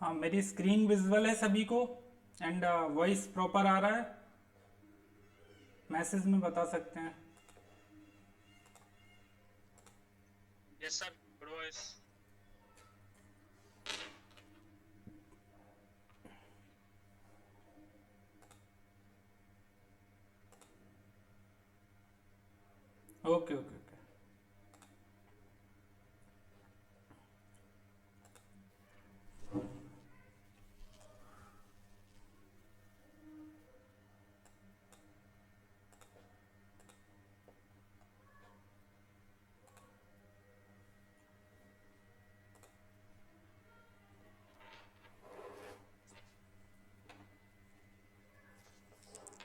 हाँ, मेरी screen visual है सभी को एंड वॉइस प्रॉपर आ रहा है। मैसेज में बता सकते हैं। Yes sir, good voice. Okay okay okay.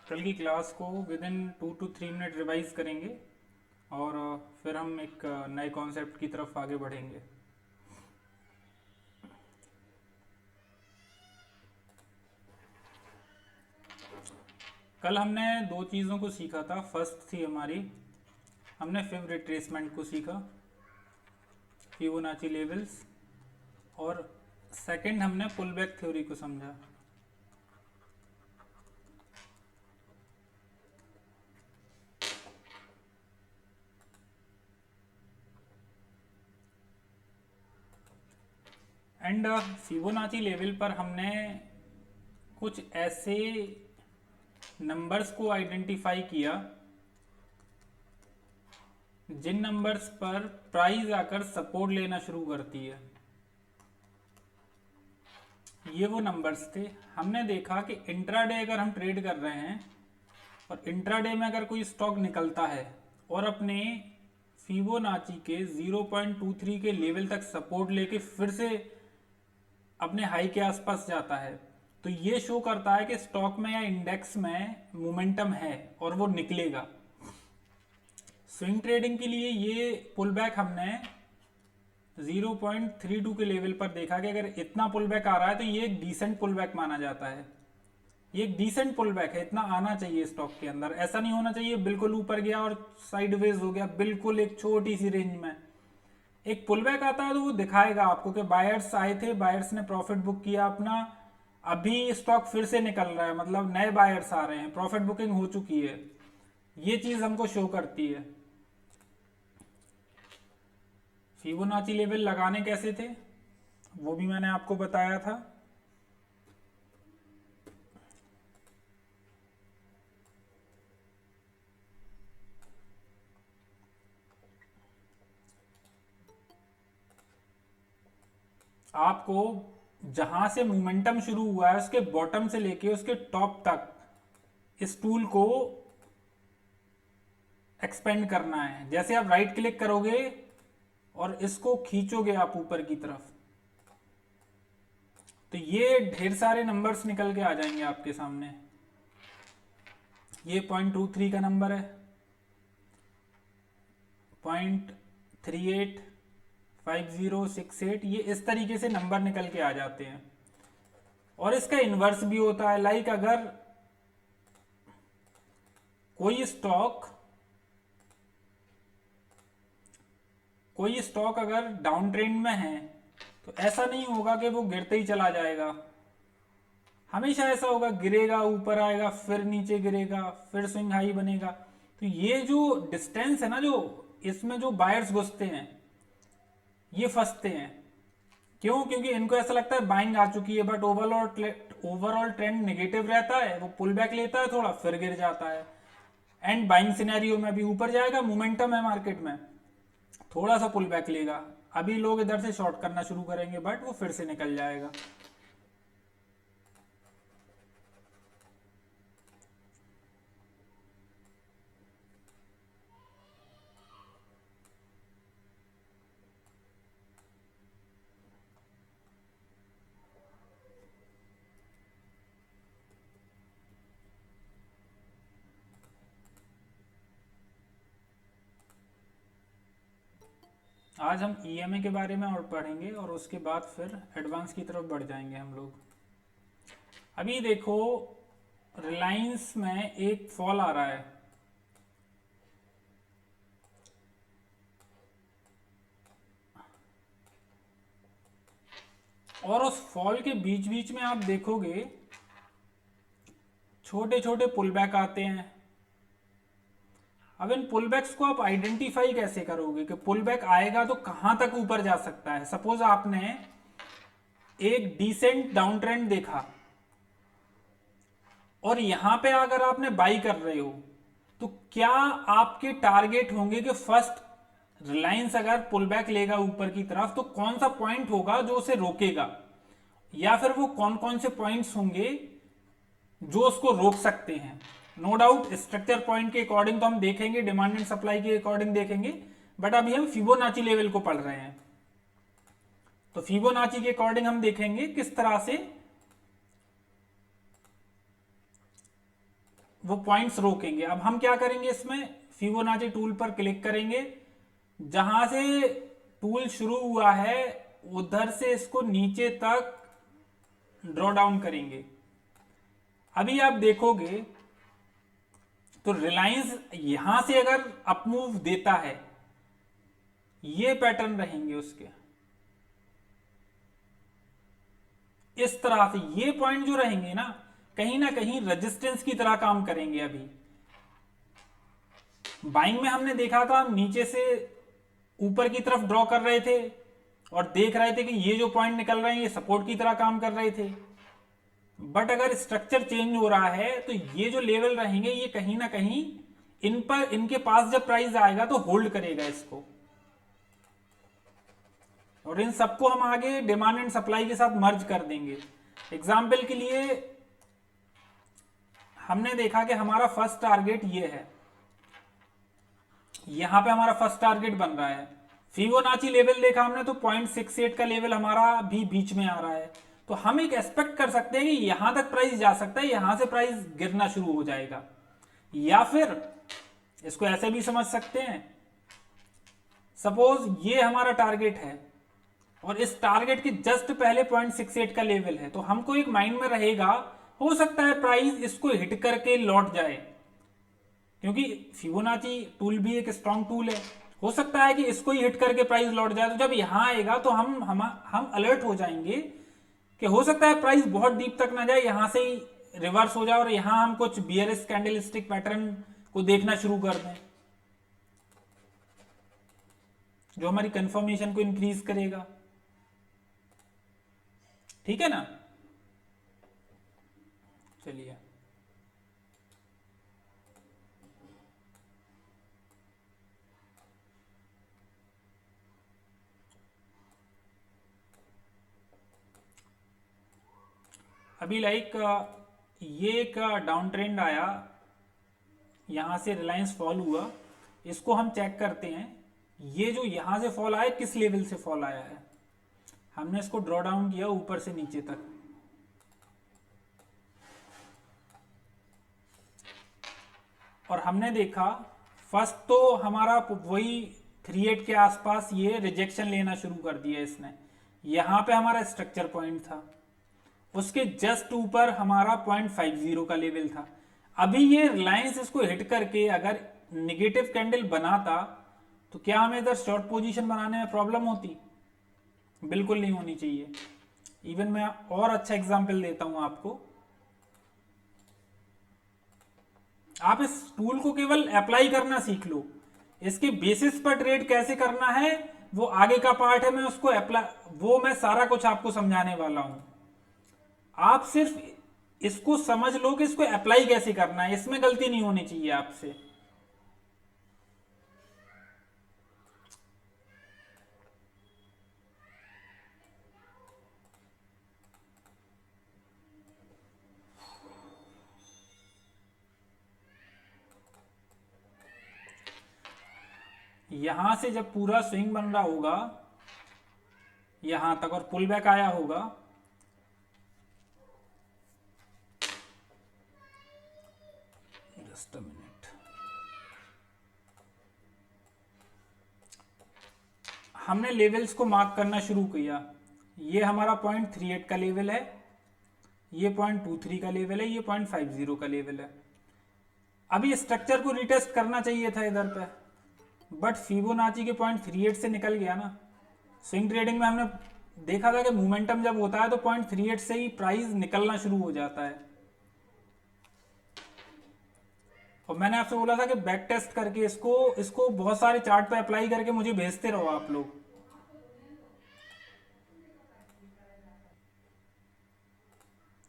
कल की क्लास को with in 2 to 3 minute revise करेंगे और फिर हम एक नए कॉन्सेप्ट की तरफ आगे बढ़ेंगे। कल हमने दो चीज़ों को सीखा था। फर्स्ट थी हमारी, हमने फिब रिट्रेसमेंट को सीखा, फिबोनाची लेवल्स, और सेकंड हमने पुल बैक थ्योरी को समझा। एंड फिबोनाची लेवल पर हमने कुछ ऐसे नंबर्स को आइडेंटिफाई किया जिन नंबर्स पर प्राइस आकर सपोर्ट लेना शुरू करती है। ये वो नंबर्स थे। हमने देखा कि इंट्राडे अगर हम ट्रेड कर रहे हैं और इंट्राडे में अगर कोई स्टॉक निकलता है और अपने फिबोनाची के 0.23 के लेवल तक सपोर्ट लेके फिर से अपने हाई के आसपास जाता है, तो ये शो करता है कि स्टॉक में या इंडेक्स में मोमेंटम है और वो निकलेगा। स्विंग ट्रेडिंग के लिए ये पुल बैक हमने 0.32 के लेवल पर देखा कि अगर इतना पुल बैक आ रहा है तो ये एक डिसेंट पुल बैक माना जाता है। ये एक डिसेंट पुल बैक है, इतना आना चाहिए स्टॉक के अंदर। ऐसा नहीं होना चाहिए बिल्कुल ऊपर गया और साइडवेज हो गया बिल्कुल एक छोटी सी रेंज में। एक पुल बैक आता है तो वो दिखाएगा आपको कि बायर्स आए थे, बायर्स ने प्रॉफिट बुक किया अपना, अभी स्टॉक फिर से निकल रहा है, मतलब नए बायर्स आ रहे हैं, प्रॉफिट बुकिंग हो चुकी है। ये चीज हमको शो करती है। फिबोनाची लेवल लगाने कैसे थे वो भी मैंने आपको बताया था। आपको जहां से मोमेंटम शुरू हुआ है उसके बॉटम से लेके उसके टॉप तक इस टूल को एक्सपेंड करना है। जैसे आप राइट क्लिक करोगे और इसको खींचोगे आप ऊपर की तरफ, तो ये ढेर सारे नंबर्स निकल के आ जाएंगे आपके सामने। ये 0.23 का नंबर है, 0.38, 5068, ये इस तरीके से नंबर निकल के आ जाते हैं। और इसका इन्वर्स भी होता है। लाइक अगर कोई स्टॉक अगर डाउन ट्रेंड में है तो ऐसा नहीं होगा कि वो गिरते ही चला जाएगा। हमेशा ऐसा होगा, गिरेगा, ऊपर आएगा, फिर नीचे गिरेगा, फिर स्विंग हाई बनेगा। तो ये जो डिस्टेंस है ना, जो इसमें जो बायर्स घुसते हैं ये फंसते हैं। क्यों? क्योंकि इनको ऐसा लगता है बाइंग आ चुकी है, बट ओवरऑल ट्रेंड नेगेटिव रहता है। वो पुल बैक लेता है, थोड़ा फिर गिर जाता है। एंड बाइंग सिनेरियो में भी ऊपर जाएगा, मोमेंटम है मार्केट में, थोड़ा सा पुल बैक लेगा, अभी लोग इधर से शॉर्ट करना शुरू करेंगे बट वो फिर से निकल जाएगा। आज हम ईएमए के बारे में और पढ़ेंगे और उसके बाद फिर एडवांस की तरफ बढ़ जाएंगे हम लोग। अभी देखो, रिलायंस में एक फॉल आ रहा है, और उस फॉल के बीच बीच में आप देखोगे छोटे छोटे पुल बैक आते हैं। अब इन पुल बैक्स को आप आइडेंटिफाई कैसे करोगे कि पुल बैक आएगा तो कहां तक ऊपर जा सकता है। सपोज आपने एक डिसेंट डाउन ट्रेंड देखा और यहां पे अगर आपने बाई कर रहे हो तो क्या आपके टारगेट होंगे कि फर्स्ट रिलायंस अगर पुल बैक लेगा ऊपर की तरफ तो कौन सा पॉइंट होगा जो उसे रोकेगा, या फिर वो कौन कौन से पॉइंट्स होंगे जो उसको रोक सकते हैं। नो डाउट स्ट्रक्चर पॉइंट के अकॉर्डिंग तो हम देखेंगे, डिमांड एंड सप्लाई के अकॉर्डिंग देखेंगे, बट अभी हम फिबोनाची लेवल को पढ़ रहे हैं। तो फिबोनाची के अकॉर्डिंग हम देखेंगे किस तरह से वो पॉइंट्स रोकेंगे। अब हम क्या करेंगे, इसमें फिबोनाची टूल पर क्लिक करेंगे, जहां से टूल शुरू हुआ है उधर से इसको नीचे तक ड्रॉ डाउन करेंगे। अभी आप देखोगे तो रिलायंस यहां से अगर अपमूव देता है, ये पैटर्न रहेंगे उसके इस तरह से। ये पॉइंट जो रहेंगे ना कहीं रेजिस्टेंस की तरह काम करेंगे। अभी बाइंग में हमने देखा था, हम नीचे से ऊपर की तरफ ड्रॉ कर रहे थे और देख रहे थे कि ये जो पॉइंट निकल रहे हैं ये सपोर्ट की तरह काम कर रहे थे। बट अगर स्ट्रक्चर चेंज हो रहा है तो ये जो लेवल रहेंगे ये कहीं ना कहीं इन पर, इनके पास जब प्राइस आएगा तो होल्ड करेगा इसको, और इन सबको हम आगे डिमांड एंड सप्लाई के साथ मर्ज कर देंगे। एग्जाम्पल के लिए हमने देखा कि हमारा फर्स्ट टारगेट ये है, यहां पे हमारा फर्स्ट टारगेट बन रहा है। फिबोनाची लेवल देखा हमने तो 0.68 का लेवल हमारा भी बीच में आ रहा है। तो हम एक एक्सपेक्ट कर सकते हैं कि यहां तक प्राइस जा सकता है, यहां से प्राइस गिरना शुरू हो जाएगा। या फिर इसको ऐसे भी समझ सकते हैं, सपोज ये हमारा टारगेट है और इस टारगेट के जस्ट पहले 0.68 का लेवल है, तो हमको एक माइंड में रहेगा हो सकता है प्राइस इसको हिट करके लौट जाए, क्योंकि फिबोनाची टूल भी एक स्ट्रॉन्ग टूल है। हो सकता है कि इसको ही हिट करके प्राइस लौट जाए। तो जब यहां आएगा तो हम अलर्ट हो जाएंगे कि हो सकता है प्राइस बहुत डीप तक ना जाए, यहां से ही रिवर्स हो जाए और यहां हम कुछ बियरिश कैंडलस्टिक पैटर्न को देखना शुरू कर दें, जो हमारी कंफर्मेशन को इंक्रीज करेगा। ठीक है ना। चलिए अभी लाइक ये एक डाउन ट्रेंड आया, यहां से रिलायंस फॉल हुआ, इसको हम चेक करते हैं। ये जो यहां से फॉल आया किस लेवल से फॉल आया है, हमने इसको ड्रॉ डाउन किया ऊपर से नीचे तक, और हमने देखा फर्स्ट तो हमारा वही 38 के आसपास ये रिजेक्शन लेना शुरू कर दिया इसने। यहां पे हमारा स्ट्रक्चर पॉइंट था, उसके जस्ट ऊपर हमारा 0.50 का लेवल था। अभी ये रिलायंस इसको हिट करके अगर निगेटिव कैंडल बनाता तो क्या हमें इधर शॉर्ट पोजीशन बनाने में प्रॉब्लम होती? बिल्कुल नहीं होनी चाहिए। इवन मैं और अच्छा एग्जांपल देता हूं आपको। आप इस टूल को केवल अप्लाई करना सीख लो, इसके बेसिस पर ट्रेड कैसे करना है वो आगे का पार्ट है, मैं उसको वो मैं सारा कुछ आपको समझाने वाला हूं। आप सिर्फ इसको समझ लो कि इसको अप्लाई कैसे करना है, इसमें गलती नहीं होनी चाहिए आपसे। यहां से जब पूरा स्विंग बन रहा होगा यहां तक और पुल बैक आया होगा, जस्ट अ मिनट, हमने लेवल्स को मार्क करना शुरू किया। ये हमारा 0.38 का लेवल है, ये 0.23 का लेवल है, ये 0.50 का लेवल है। अभी स्ट्रक्चर को रिटेस्ट करना चाहिए था इधर पे, बट फिबोनाची के 0.38 से निकल गया ना। स्विंग ट्रेडिंग में हमने देखा था कि मोमेंटम जब होता है तो 0.38 से ही प्राइस निकलना शुरू हो जाता है। और मैंने आपसे बोला था कि बैक टेस्ट करके इसको इसको बहुत सारे चार्ट पे अप्लाई करके मुझे भेजते रहो आप लोग।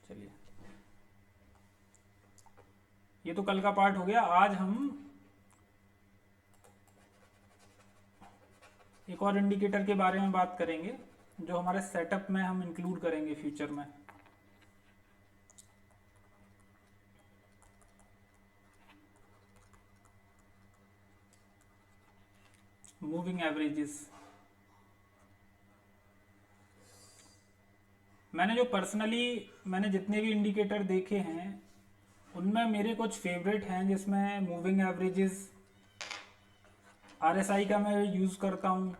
चलिए, ये तो कल का पार्ट हो गया। आज हम एक और इंडिकेटर के बारे में बात करेंगे जो हमारे सेटअप में हम इंक्लूड करेंगे फ्यूचर में। Moving averages. मैंने जितने भी इंडिकेटर देखे हैं उनमें मेरे कुछ फेवरेट हैं, जिसमें मूविंग एवरेजेस, आरएसआई का मैं यूज़ करता हूँ,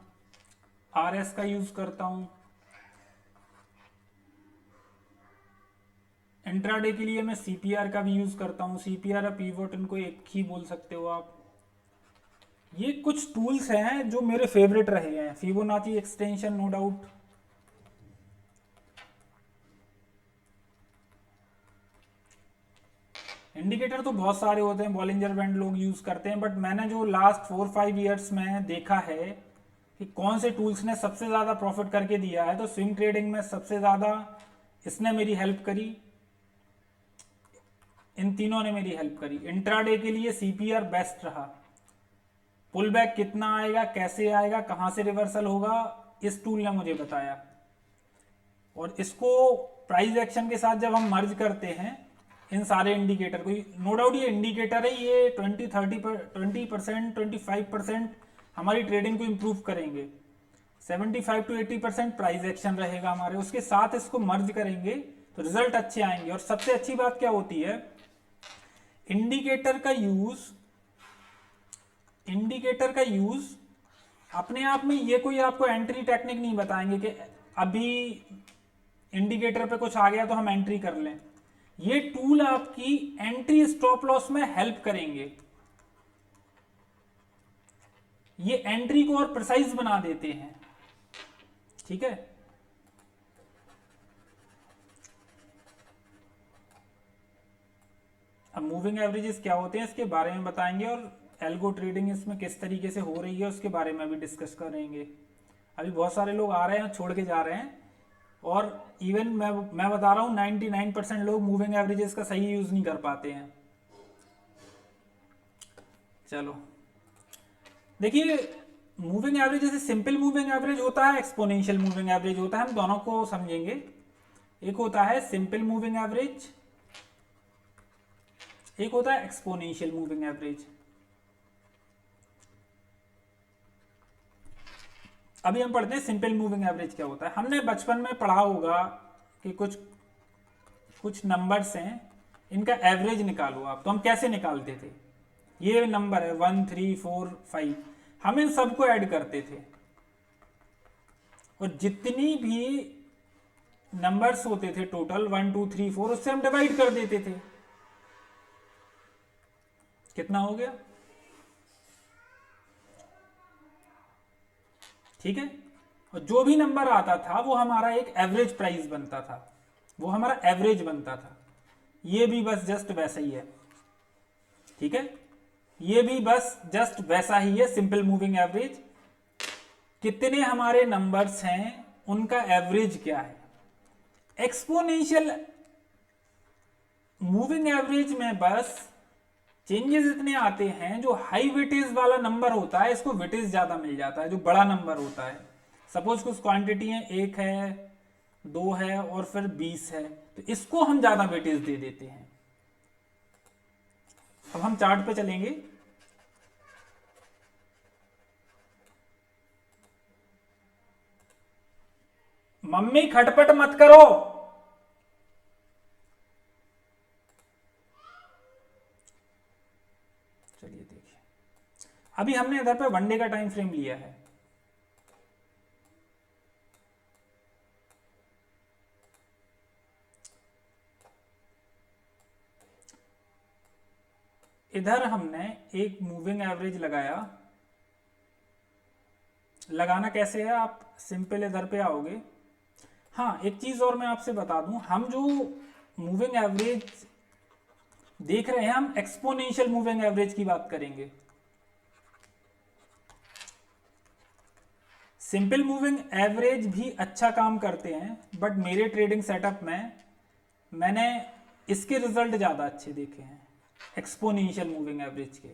आरएस का यूज़ करता हूँ, इंट्राडे के लिए मैं सीपीआर का भी यूज़ करता हूँ। सीपीआर और पीवोट, इनको एक ही बोल सकते हो आप। ये कुछ टूल्स हैं जो मेरे फेवरेट रहे हैं। Fibonacci extension, no doubt. Indicator तो बहुत सारे होते हैं, बॉलिंजर बैंड लोग यूज करते हैं, बट मैंने जो लास्ट 4-5 ईयर्स में देखा है कि कौन से टूल्स ने सबसे ज़्यादा प्रॉफिट करके दिया है, तो स्विंग ट्रेडिंग में सबसे ज़्यादा इसने मेरी हेल्प करी। इन तीनों ने मेरी हेल्प करी। इंट्राडे के लिए सीपीआर बेस्ट रहा। पुल बैक कितना आएगा, कैसे आएगा, कहां से रिवर्सल होगा, इस टूल ने मुझे बताया। और इसको प्राइस एक्शन के साथ जब हम मर्ज करते हैं इन सारे इंडिकेटर को, नो डाउट ये इंडिकेटर है, ये 20% 25% हमारी ट्रेडिंग को इंप्रूव करेंगे। 75 to 80% प्राइस एक्शन रहेगा हमारे, उसके साथ इसको मर्ज करेंगे तो रिजल्ट अच्छे आएंगे। और सबसे अच्छी बात क्या होती है, इंडिकेटर का यूज अपने आप में, ये कोई आपको एंट्री टेक्निक नहीं बताएंगे कि अभी इंडिकेटर पे कुछ आ गया तो हम एंट्री कर लें। ये टूल आपकी एंट्री स्टॉप लॉस में हेल्प करेंगे। ये एंट्री को और प्रिसाइज बना देते हैं। ठीक है, अब मूविंग एवरेजेस क्या होते हैं इसके बारे में बताएंगे, और एल्गो ट्रेडिंग इसमें किस तरीके से हो रही है उसके बारे में भी डिस्कस करेंगे। अभी बहुत सारे लोग आ रहे हैं, छोड़ के जा रहे हैं, और इवन मैं बता रहा हूं 99% लोग मूविंग एवरेजेस का सही यूज नहीं कर पाते हैं। चलो देखिए, मूविंग एवरेज जैसे सिंपल मूविंग एवरेज होता है, एक्सपोनेंशियल मूविंग एवरेज होता है, हम दोनों को समझेंगे। एक होता है सिंपल मूविंग एवरेज, एक होता है एक्सपोनेंशियल मूविंग एवरेज। अभी हम पढ़ते हैं सिंपल मूविंग एवरेज क्या होता है। हमने बचपन में पढ़ा होगा कि कुछ नंबर्स हैं, इनका एवरेज निकालो आप, तो हम कैसे निकालते थे, ये नंबर है 1 3 4 5, हम इन सबको ऐड करते थे, और जितनी भी नंबर्स होते थे टोटल 1 2 3 4, उससे हम डिवाइड कर देते थे। कितना हो गया, ठीक है। और जो भी नंबर आता था वो हमारा एक एवरेज प्राइस बनता था, वो हमारा एवरेज बनता था। ये भी बस जस्ट वैसा ही है, ठीक है, ये भी बस जस्ट वैसा ही है सिंपल मूविंग एवरेज। कितने हमारे नंबर्स हैं उनका एवरेज क्या है। एक्सपोनेंशियल मूविंग एवरेज में बस चेंजेस इतने आते हैं, जो हाई वेटेज वाला नंबर होता है इसको वेटेज ज्यादा मिल जाता है, जो बड़ा नंबर होता है। सपोज कुछ क्वांटिटी है, 1 है, 2 है और फिर 20 है, तो इसको हम ज्यादा वेटेज दे देते हैं। अब हम चार्ट पे चलेंगे। मम्मी खटपट मत करो। चलिए देखिए, अभी हमने इधर पे वनडे का टाइम फ्रेम लिया है। इधर हमने एक मूविंग एवरेज लगाया। लगाना कैसे है, आप सिंपल इधर पे आओगे, हाँ, एक चीज और मैं आपसे बता दूं, हम जो मूविंग एवरेज देख रहे हैं, हम एक्सपोनेंशियल मूविंग एवरेज की बात करेंगे। सिंपल मूविंग एवरेज भी अच्छा काम करते हैं, बट मेरे ट्रेडिंग सेटअप में मैंने इसके रिजल्ट ज़्यादा अच्छे देखे हैं एक्सपोनेंशियल मूविंग एवरेज के।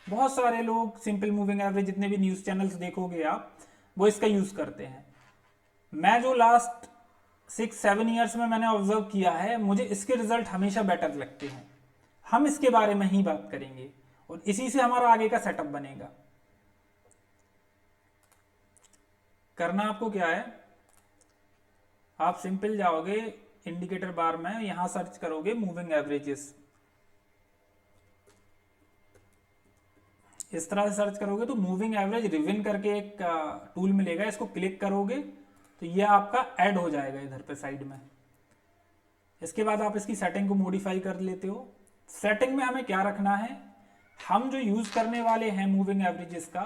बहुत सारे लोग सिंपल मूविंग एवरेज, जितने भी न्यूज़ चैनल्स देखोगे आप, वो इसका यूज़ करते हैं। मैं जो लास्ट 6-7 ईयर्स में मैंने ऑब्जर्व किया है, मुझे इसके रिजल्ट हमेशा बेटर लगते हैं। हम इसके बारे में ही बात करेंगे और इसी से हमारा आगे का सेटअप बनेगा। करना आपको क्या है, आप सिंपल जाओगे इंडिकेटर बार में, यहां सर्च करोगे मूविंग एवरेजेस, इस तरह से सर्च करोगे तो मूविंग एवरेज रिविन करके एक टूल मिलेगा, इसको क्लिक करोगे तो ये आपका ऐड हो जाएगा इधर पे साइड में। इसके बाद आप इसकी सेटिंग को मॉडिफाई कर लेते हो। सेटिंग में हमें क्या रखना है, हम जो यूज करने वाले हैं मूविंग एवरेजेस का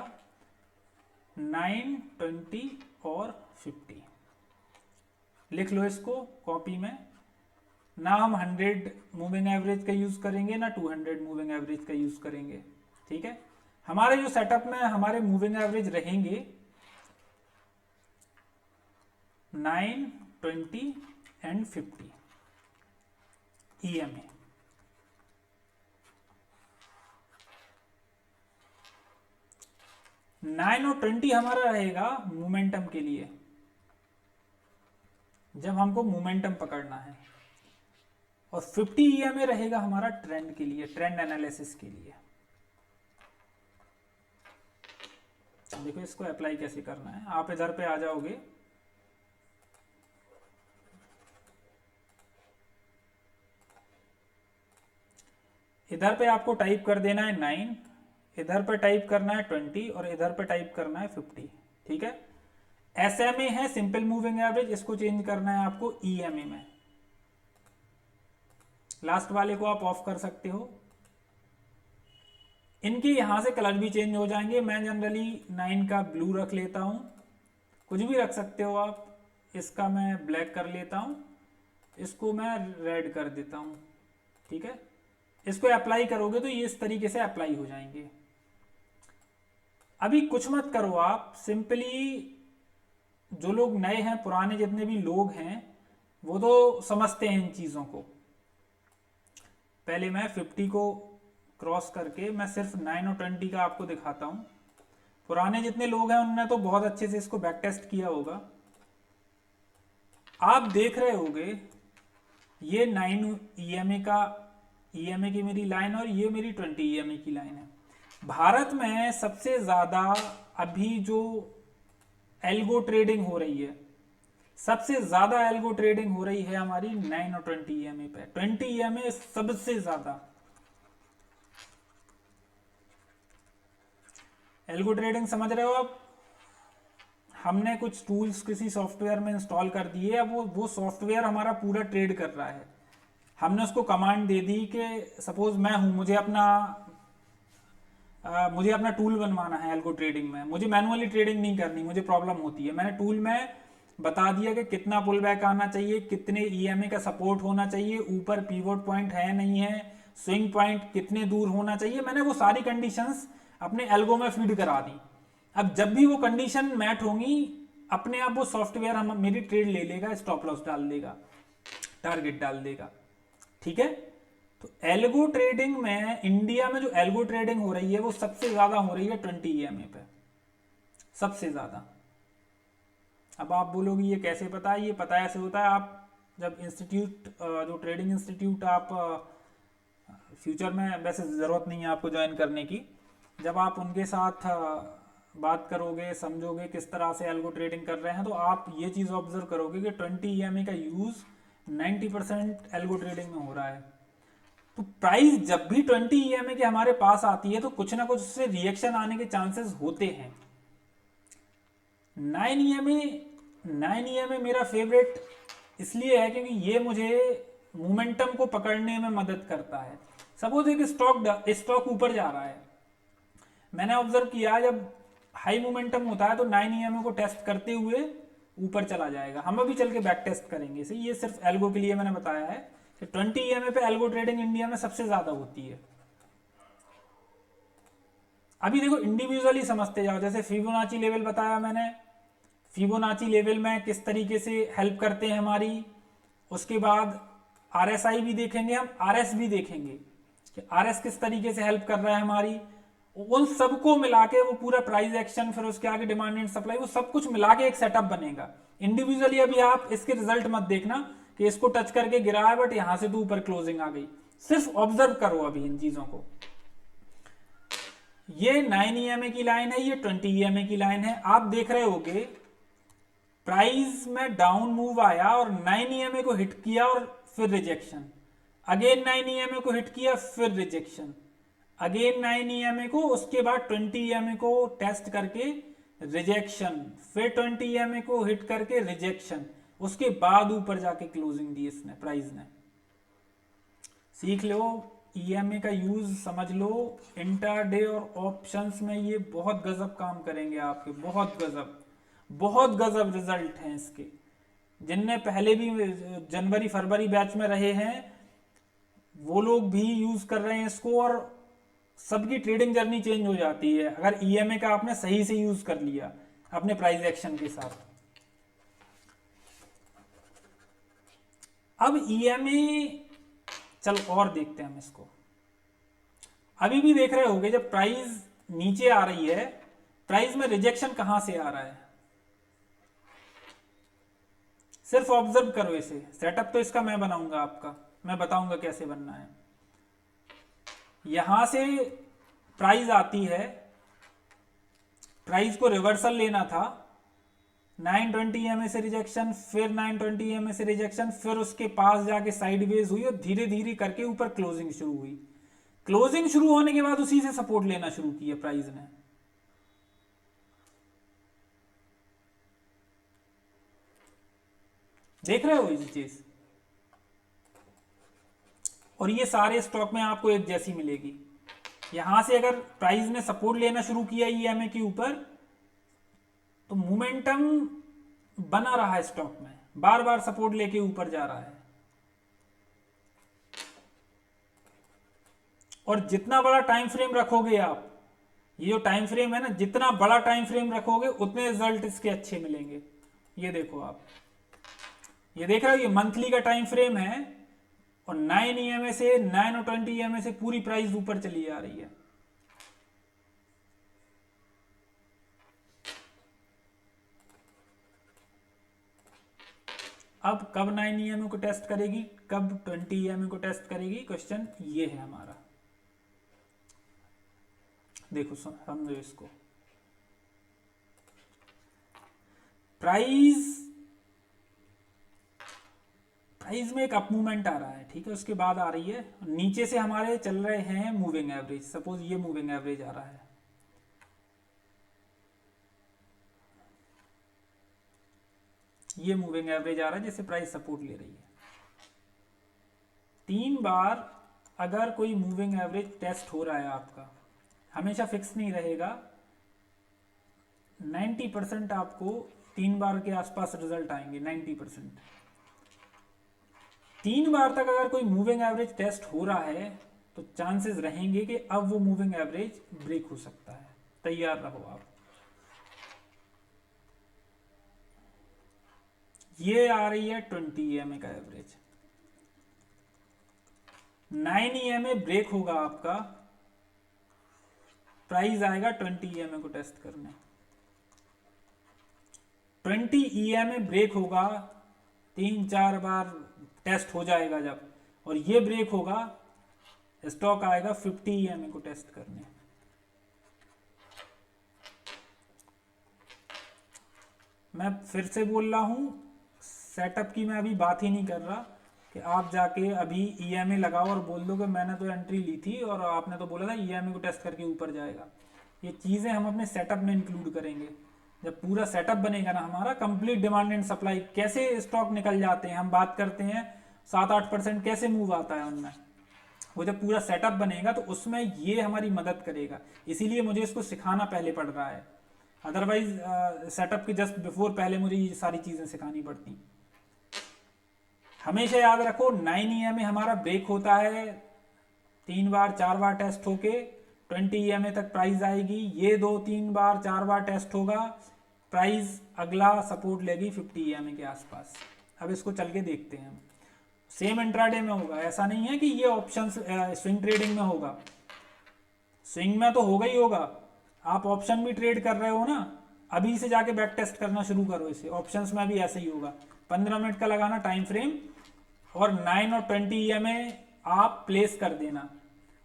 9, 20 और 50 लिख लो इसको कॉपी में। ना हम 100 मूविंग एवरेज का यूज करेंगे, ना 200 मूविंग एवरेज का यूज करेंगे, ठीक है। हमारे जो सेटअप में हमारे मूविंग एवरेज रहेंगे 9, 20 एंड 50 EMA। नाइन और 20 हमारा रहेगा मोमेंटम के लिए, जब हमको मोमेंटम पकड़ना है, और 50 EMA रहेगा हमारा ट्रेंड के लिए, ट्रेंड एनालिसिस के लिए। देखो इसको अप्लाई कैसे करना है, आप इधर पे आ जाओगे, इधर पे आपको टाइप कर देना है 9, इधर पे टाइप करना है 20 और इधर पे टाइप करना है 50, ठीक है। SMA है सिंपल मूविंग एवरेज, इसको चेंज करना है आपको EMA में। लास्ट वाले को आप ऑफ कर सकते हो, इनके यहां से कलर भी चेंज हो जाएंगे। मैं जनरली 9 का ब्लू रख लेता हूं, कुछ भी रख सकते हो आप। इसका मैं ब्लैक कर लेता हूं, इसको मैं रेड कर देता हूं, ठीक है। इसको अप्लाई करोगे तो ये इस तरीके से अप्लाई हो जाएंगे। अभी कुछ मत करो आप, सिंपली जो लोग नए हैं, पुराने जितने भी लोग हैं, वो तो समझते हैं इन चीजों को। पहले मैं 50 को क्रॉस करके मैं सिर्फ 9 और 20 का आपको दिखाता हूं। पुराने जितने लोग हैं उन्होंने तो बहुत अच्छे से इसको बैक टेस्ट किया होगा। आप देख रहे होगे ये 9 EMA का, EMA की मेरी लाइन और ये मेरी 20 EMA की लाइन है। भारत में सबसे ज्यादा अभी जो एल्गो ट्रेडिंग हो रही है, सबसे ज्यादा एल्गो ट्रेडिंग हो रही है हमारी 9 और 20 EMA पे। 20 EMA सबसे ज्यादा एल्गो ट्रेडिंग, समझ रहे हो आप। हमने कुछ टूल्स किसी सॉफ्टवेयर में इंस्टॉल कर दिए, अब वो सॉफ्टवेयर हमारा पूरा ट्रेड कर रहा है। हमने उसको कमांड दे दी कि सपोज मैं हूं, मुझे अपना टूल बनवाना है एल्गो ट्रेडिंग में, मुझे मैनुअली ट्रेडिंग नहीं करनी, मुझे प्रॉब्लम होती है। मैंने टूल में बता दिया कि कितना पुल बैक आना चाहिए, कितने EMA का सपोर्ट होना चाहिए, ऊपर पिवोट पॉइंट है नहीं है, स्विंग पॉइंट कितने दूर होना चाहिए। मैंने वो सारी कंडीशंस अपने एल्गो में फीड करा दी। अब जब भी वो कंडीशन मैच होंगी, अपने आप वो सॉफ्टवेयर हम मेरी ट्रेड ले लेगा, स्टॉप लॉस डाल देगा, टारगेट डाल देगा, ठीक है। तो एल्गो ट्रेडिंग में, इंडिया में जो एल्गो ट्रेडिंग हो रही है वो सबसे ज्यादा हो रही है 20 EMA पे, सबसे ज्यादा। अब आप बोलोगे ये कैसे पता है? ये पता ऐसे होता है, आप जब इंस्टीट्यूट, जो ट्रेडिंग इंस्टीट्यूट आप फ्यूचर में, वैसे ज़रूरत नहीं है आपको ज्वाइन करने की, जब आप उनके साथ बात करोगे, समझोगे किस तरह से एल्गो ट्रेडिंग कर रहे हैं, तो आप ये चीज़ ऑब्जर्व करोगे कि 20 EMA का यूज़ 90% एल्गो ट्रेडिंग में हो रहा है। तो प्राइस जब भी 20 EMA के हमारे पास आती है तो कुछ ना कुछ उससे रिएक्शन आने के चांसेस होते हैं। 9 EMA मेरा फेवरेट इसलिए है क्योंकि ये मुझे मोमेंटम को पकड़ने में मदद करता है। सपोज एक स्टॉक ऊपर जा रहा है, मैंने ऑब्जर्व किया जब हाई मोमेंटम होता है तो 9 EMA को टेस्ट करते हुए ऊपर चला जाएगा। हम अभी चल के बैक टेस्ट करेंगे इसे, ये सिर्फ एल्गो के लिए मैंने बताया है कि 20 EMA पे एल्गो ट्रेडिंग इंडिया में सबसे ज्यादा होती है। अभी देखो इंडिविजुअली समझते जाओ, जैसे फिबोनाची लेवल बताया मैंने, फिबोनाची लेवल में किस तरीके से हेल्प करते हैं हमारी, उसके बाद RSI भी देखेंगे हम, RS भी देखेंगे कि RS किस तरीके से हेल्प कर रहा है हमारी, उन सबको मिला के वो पूरा प्राइस एक्शन, फिर उसके आगे डिमांड एंड सप्लाई, वो सब कुछ मिला के एक सेटअप बनेगा। इंडिविजुअली अभी आप इसके रिजल्ट मत देखना कि इसको टच करके गिरा है बट यहां से तो ऊपर क्लोजिंग आ गई, सिर्फ ऑब्जर्व करो अभी इन चीजों को। ये 9 EMA की लाइन है, ये 20 EMA की लाइन है। आप देख रहे होगे प्राइस में डाउन मूव आया और 9 EMA को हिट किया और फिर रिजेक्शन, अगेन 9 EMA को हिट किया फिर रिजेक्शन, अगेन 9 EMA को, उसके बाद 20 EMA को टेस्ट करके रिजेक्शन, फिर 20 EMA को हिट करके रिजेक्शन, उसके बाद ऊपर जाके क्लोजिंग दी इसने, प्राइस ने। सीख लो EMA का यूज, समझ लो इंटरडे और ऑप्शंस में ये बहुत गजब काम करेंगे आपके, बहुत गजब, बहुत गजब रिजल्ट हैं इसके। जिनने पहले भी जनवरी फरवरी बैच में रहे हैं वो लोग भी यूज कर रहे हैं इसको, और सबकी ट्रेडिंग जर्नी चेंज हो जाती है अगर EMA का आपने सही से यूज कर लिया अपने प्राइस एक्शन के साथ। अब EMA, चलो और देखते हैं हम इसको। अभी भी देख रहे होगे जब प्राइस नीचे आ रही है, प्राइस में रिजेक्शन कहां से आ रहा है, सिर्फ ऑब्जर्व करो इसे। सेटअप तो इसका मैं बनाऊंगा आपका, मैं बताऊंगा कैसे बनना है। यहां से प्राइस आती है, प्राइस को रिवर्सल लेना था, 920 EMA से रिजेक्शन, फिर 920 EMA से रिजेक्शन, फिर उसके पास जाके साइडवेज हुई और धीरे धीरे करके ऊपर क्लोजिंग शुरू हुई। क्लोजिंग शुरू होने के बाद उसी से सपोर्ट लेना शुरू किया प्राइस ने। देख रहे हो ये चीज, और ये सारे स्टॉक में आपको एक जैसी मिलेगी। यहां से अगर प्राइस ने सपोर्ट लेना शुरू किया EMA के ऊपर तो मोमेंटम बना रहा है स्टॉक में, बार बार सपोर्ट लेके ऊपर जा रहा है। और जितना बड़ा टाइम फ्रेम रखोगे आप, ये जो टाइम फ्रेम है ना, जितना बड़ा टाइम फ्रेम रखोगे उतने रिजल्ट इसके अच्छे मिलेंगे। ये देखो आप, ये देख रहे हो, ये मंथली का टाइम फ्रेम है और 9 EMA से, 9 और 20 EMA से पूरी प्राइस ऊपर चली जा रही है। अब कब 9 EMA को टेस्ट करेगी, कब 20 EMA को टेस्ट करेगी, क्वेश्चन ये है हमारा। देखो समझो इसको, प्राइस में एक अप मूवमेंट आ रहा है, ठीक है, उसके बाद आ रही है नीचे से हमारे चल रहे हैं मूविंग एवरेज। सपोज ये मूविंग एवरेज आ रहा है, ये मूविंग एवरेज आ रहा है जिससे प्राइस सपोर्ट ले रही है। 3 बार अगर कोई मूविंग एवरेज टेस्ट हो रहा है आपका, हमेशा फिक्स नहीं रहेगा, 90% आपको 3 बार के आसपास रिजल्ट आएंगे, 90%। 3 बार तक अगर कोई मूविंग एवरेज टेस्ट हो रहा है तो चांसेस रहेंगे कि अब वो मूविंग एवरेज ब्रेक हो सकता है, तैयार रहो आप। ये आ रही है 20 EMA का एवरेज, 9 EMA ब्रेक होगा आपका, प्राइस आएगा 20 EMA को टेस्ट करने। 20 EMA ब्रेक होगा, 3-4 बार टेस्ट हो जाएगा जब, और ये ब्रेक होगा, स्टॉक आएगा 50 EMA को टेस्ट करने। मैं फिर से बोल रहा हूं, सेटअप की मैं अभी बात ही नहीं कर रहा कि आप जाके अभी EMA लगाओ और बोल दो कि मैंने तो एंट्री ली थी और आपने तो बोला था EMA को टेस्ट करके ऊपर जाएगा। ये चीजें हम अपने सेटअप में इंक्लूड करेंगे। जब पूरा सेटअप बनेगा ना हमारा, कंप्लीट डिमांड एंड सप्लाई, कैसे स्टॉक निकल जाते हैं, हम बात करते हैं 7-8% कैसे मूव आता है उनमें, वो जब पूरा सेटअप बनेगा तो उसमें ये हमारी मदद करेगा। इसीलिए मुझे इसको सिखाना पहले पड़ रहा है अदरवाइज सेटअप के जस्ट बिफोर पहले मुझे ये सारी चीज़ें सिखानी पड़ती। हमेशा याद रखो 9 EMA हमारा ब्रेक होता है 3 बार 4 बार टेस्ट होके 20 EMA तक प्राइस आएगी। ये 2-3 बार 4 बार टेस्ट होगा, प्राइस अगला सपोर्ट लेगी 50 EMA के आसपास। अब इसको चल के देखते हैं हम। सेम इंट्राडे में होगा, ऐसा नहीं है कि ये ऑप्शन स्विंग ट्रेडिंग में होगा। स्विंग में तो होगा ही होगा, आप ऑप्शन भी ट्रेड कर रहे हो ना, अभी से जाके बैक टेस्ट करना शुरू करो इसे। ऑप्शंस में भी ऐसे ही होगा, 15 मिनट का लगाना टाइम फ्रेम और 9 और 20 EMA आप प्लेस कर देना।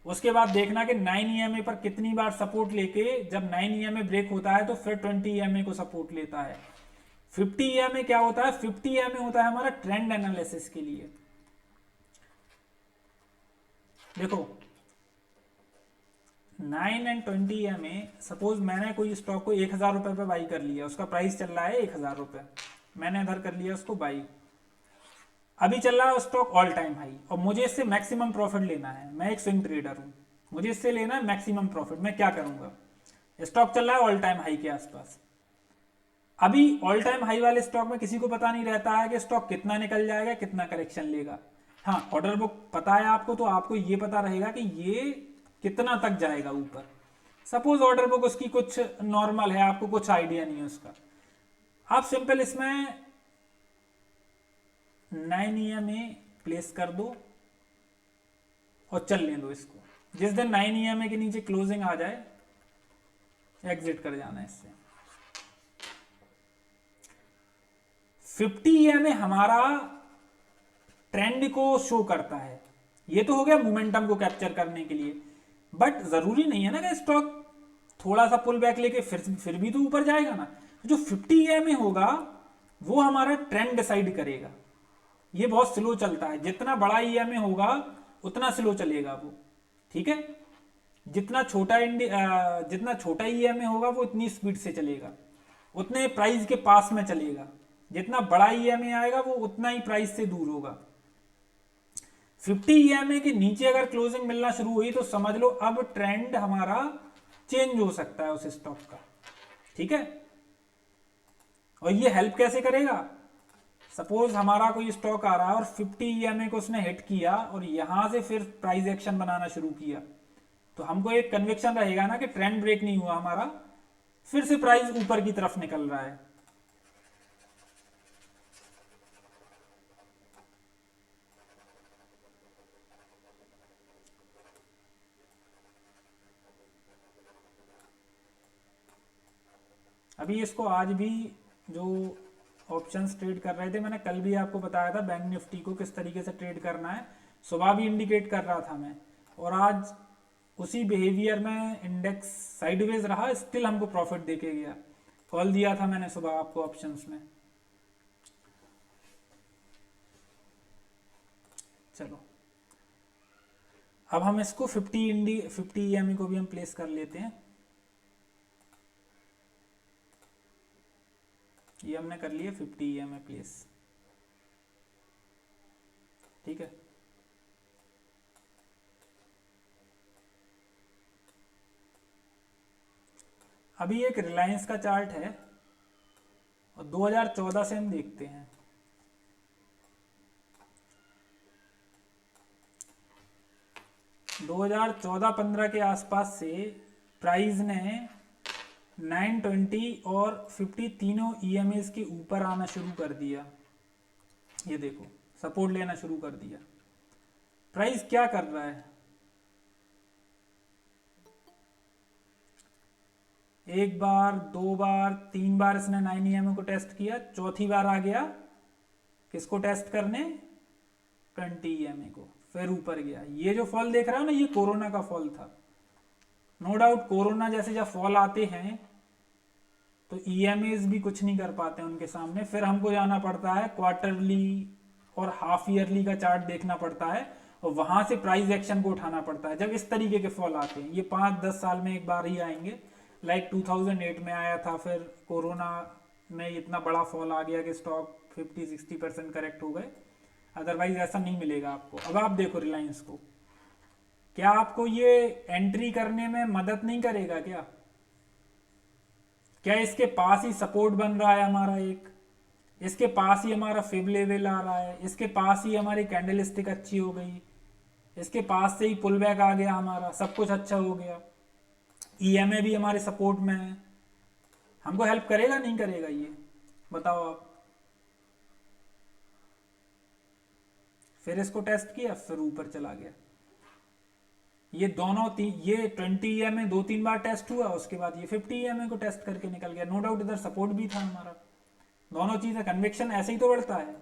उसके बाद देखना कि 9 EMA पर कितनी बार सपोर्ट लेके, जब 9 EMA ब्रेक होता है तो फिर 20 EMA को सपोर्ट लेता है। 50 EMA क्या होता है? 50 EMA होता है हमारा ट्रेंड एनालिसिस के लिए। देखो 9 एंड 20 EMA, सपोज मैंने कोई स्टॉक को 1000 रुपए पे बाई कर लिया, उसका प्राइस चल रहा है 1000 रुपए, मैंने इधर कर लिया उसको बाई, अभी चल रहा है स्टॉक ऑल टाइम हाई और मुझे इससे मैक्सिमम प्रॉफिट लेना है। मैं एक स्विंग ट्रेडर हूं, मुझे इससे लेना है मैक्सिमम प्रॉफिट। मैं क्या करूंगा? स्टॉक चल रहा है ऑल टाइम हाई के आसपास, अभी ऑल टाइम हाई वाले स्टॉक में किसी को पता नहीं रहता है कि स्टॉक कितना निकल जाएगा, कितना करेक्शन लेगा। हाँ, ऑर्डर बुक पता है आपको, तो आपको ये पता रहेगा कि ये कितना तक जाएगा ऊपर। सपोज ऑर्डर बुक उसकी कुछ नॉर्मल है, आपको कुछ आइडिया नहीं है उसका, आप सिंपल इसमें 9 EMA प्लेस कर दो और चलने दो इसको। जिस दिन 9 EMA के नीचे क्लोजिंग आ जाए, एग्जिट कर जाना है इससे। 50 EMA हमारा ट्रेंड को शो करता है। ये तो हो गया मोमेंटम को कैप्चर करने के लिए, बट जरूरी नहीं है ना कि स्टॉक थोड़ा सा पुल बैक लेके फिर भी तो ऊपर जाएगा ना। जो 50 EMA होगा वो हमारा ट्रेंड डिसाइड करेगा। ये बहुत स्लो चलता है, जितना बड़ा EMA होगा उतना स्लो चलेगा वो, ठीक है। जितना छोटा EMA होगा वो इतनी स्पीड से चलेगा, उतने प्राइस के पास में चलेगा। जितना बड़ा EMA आएगा वो उतना ही प्राइस से दूर होगा। 50 EMA के नीचे अगर क्लोजिंग मिलना शुरू हुई तो समझ लो अब ट्रेंड हमारा चेंज हो सकता है उस स्टॉक का, ठीक है। और ये हेल्प कैसे करेगा? सपोज हमारा कोई स्टॉक आ रहा है और 50 EMA को उसने हिट किया और यहां से फिर प्राइस एक्शन बनाना शुरू किया, तो हमको एक कन्विक्शन रहेगा ना कि ट्रेंड ब्रेक नहीं हुआ हमारा, फिर से प्राइस ऊपर की तरफ निकल रहा है। अभी इसको आज भी जो ऑप्शंस ट्रेड कर रहे थे, मैंने कल भी आपको बताया था बैंक निफ्टी को किस तरीके से ट्रेड करना है, सुबह भी इंडिकेट कर रहा था मैं, और आज उसी बिहेवियर में इंडेक्स साइडवेज रहा, स्टिल हमको प्रॉफिट देके गया। कॉल दिया था मैंने सुबह आपको ऑप्शंस में। चलो अब हम इसको 50 EMA को भी हम प्लेस कर लेते हैं। ये हमने कर लिया 50 EMA प्लेस, ठीक है। अभी एक रिलायंस का चार्ट है और 2014 से हम देखते हैं। दो 2014-15 के आसपास से प्राइस ने 920 और 50 तीनों EMAs के ऊपर आना शुरू कर दिया। ये देखो सपोर्ट लेना शुरू कर दिया। प्राइस क्या कर रहा है? एक बार, दो बार, तीन बार इसने 9 EMA को टेस्ट किया, चौथी बार आ गया किसको टेस्ट करने? 20 EMA को, फिर ऊपर गया। ये जो फॉल देख रहा है ना, ये कोरोना का फॉल था। नो डाउट कोरोना जैसे जब फॉल आते हैं तो EMAs भी कुछ नहीं कर पाते उनके सामने, फिर हमको जाना पड़ता है क्वार्टरली और हाफ ईयरली का चार्ट देखना पड़ता है और वहां से प्राइस एक्शन को उठाना पड़ता है। जब इस तरीके के फॉल आते हैं, ये 5-10 साल में एक बार ही आएंगे, लाइक 2008 में आया था, फिर कोरोना में इतना बड़ा फॉल आ गया कि स्टॉक 50-60% करेक्ट हो गए। अदरवाइज ऐसा नहीं मिलेगा आपको। अब आप देखो रिलायंस को, क्या आपको ये एंट्री करने में मदद नहीं करेगा क्या? क्या इसके पास ही सपोर्ट बन रहा है हमारा, एक इसके पास ही हमारा फिब लेवल आ रहा है, इसके पास ही हमारी कैंडल स्टिक अच्छी हो गई, इसके पास से ही पुल बैक आ गया, हमारा सब कुछ अच्छा हो गया, ईएमए भी हमारे सपोर्ट में है, हमको हेल्प करेगा नहीं करेगा ये बताओ आप। फिर इसको टेस्ट किया, फिर ऊपर चला गया, ये दोनों ये 20 ईएमए 2-3 बार टेस्ट हुआ, उसके बाद ये 50 ईएमए को टेस्ट करके निकल गया। नो डाउट इधर सपोर्ट भी था हमारा, दोनों चीजें, कन्विक्शन ऐसे ही तो बढ़ता है।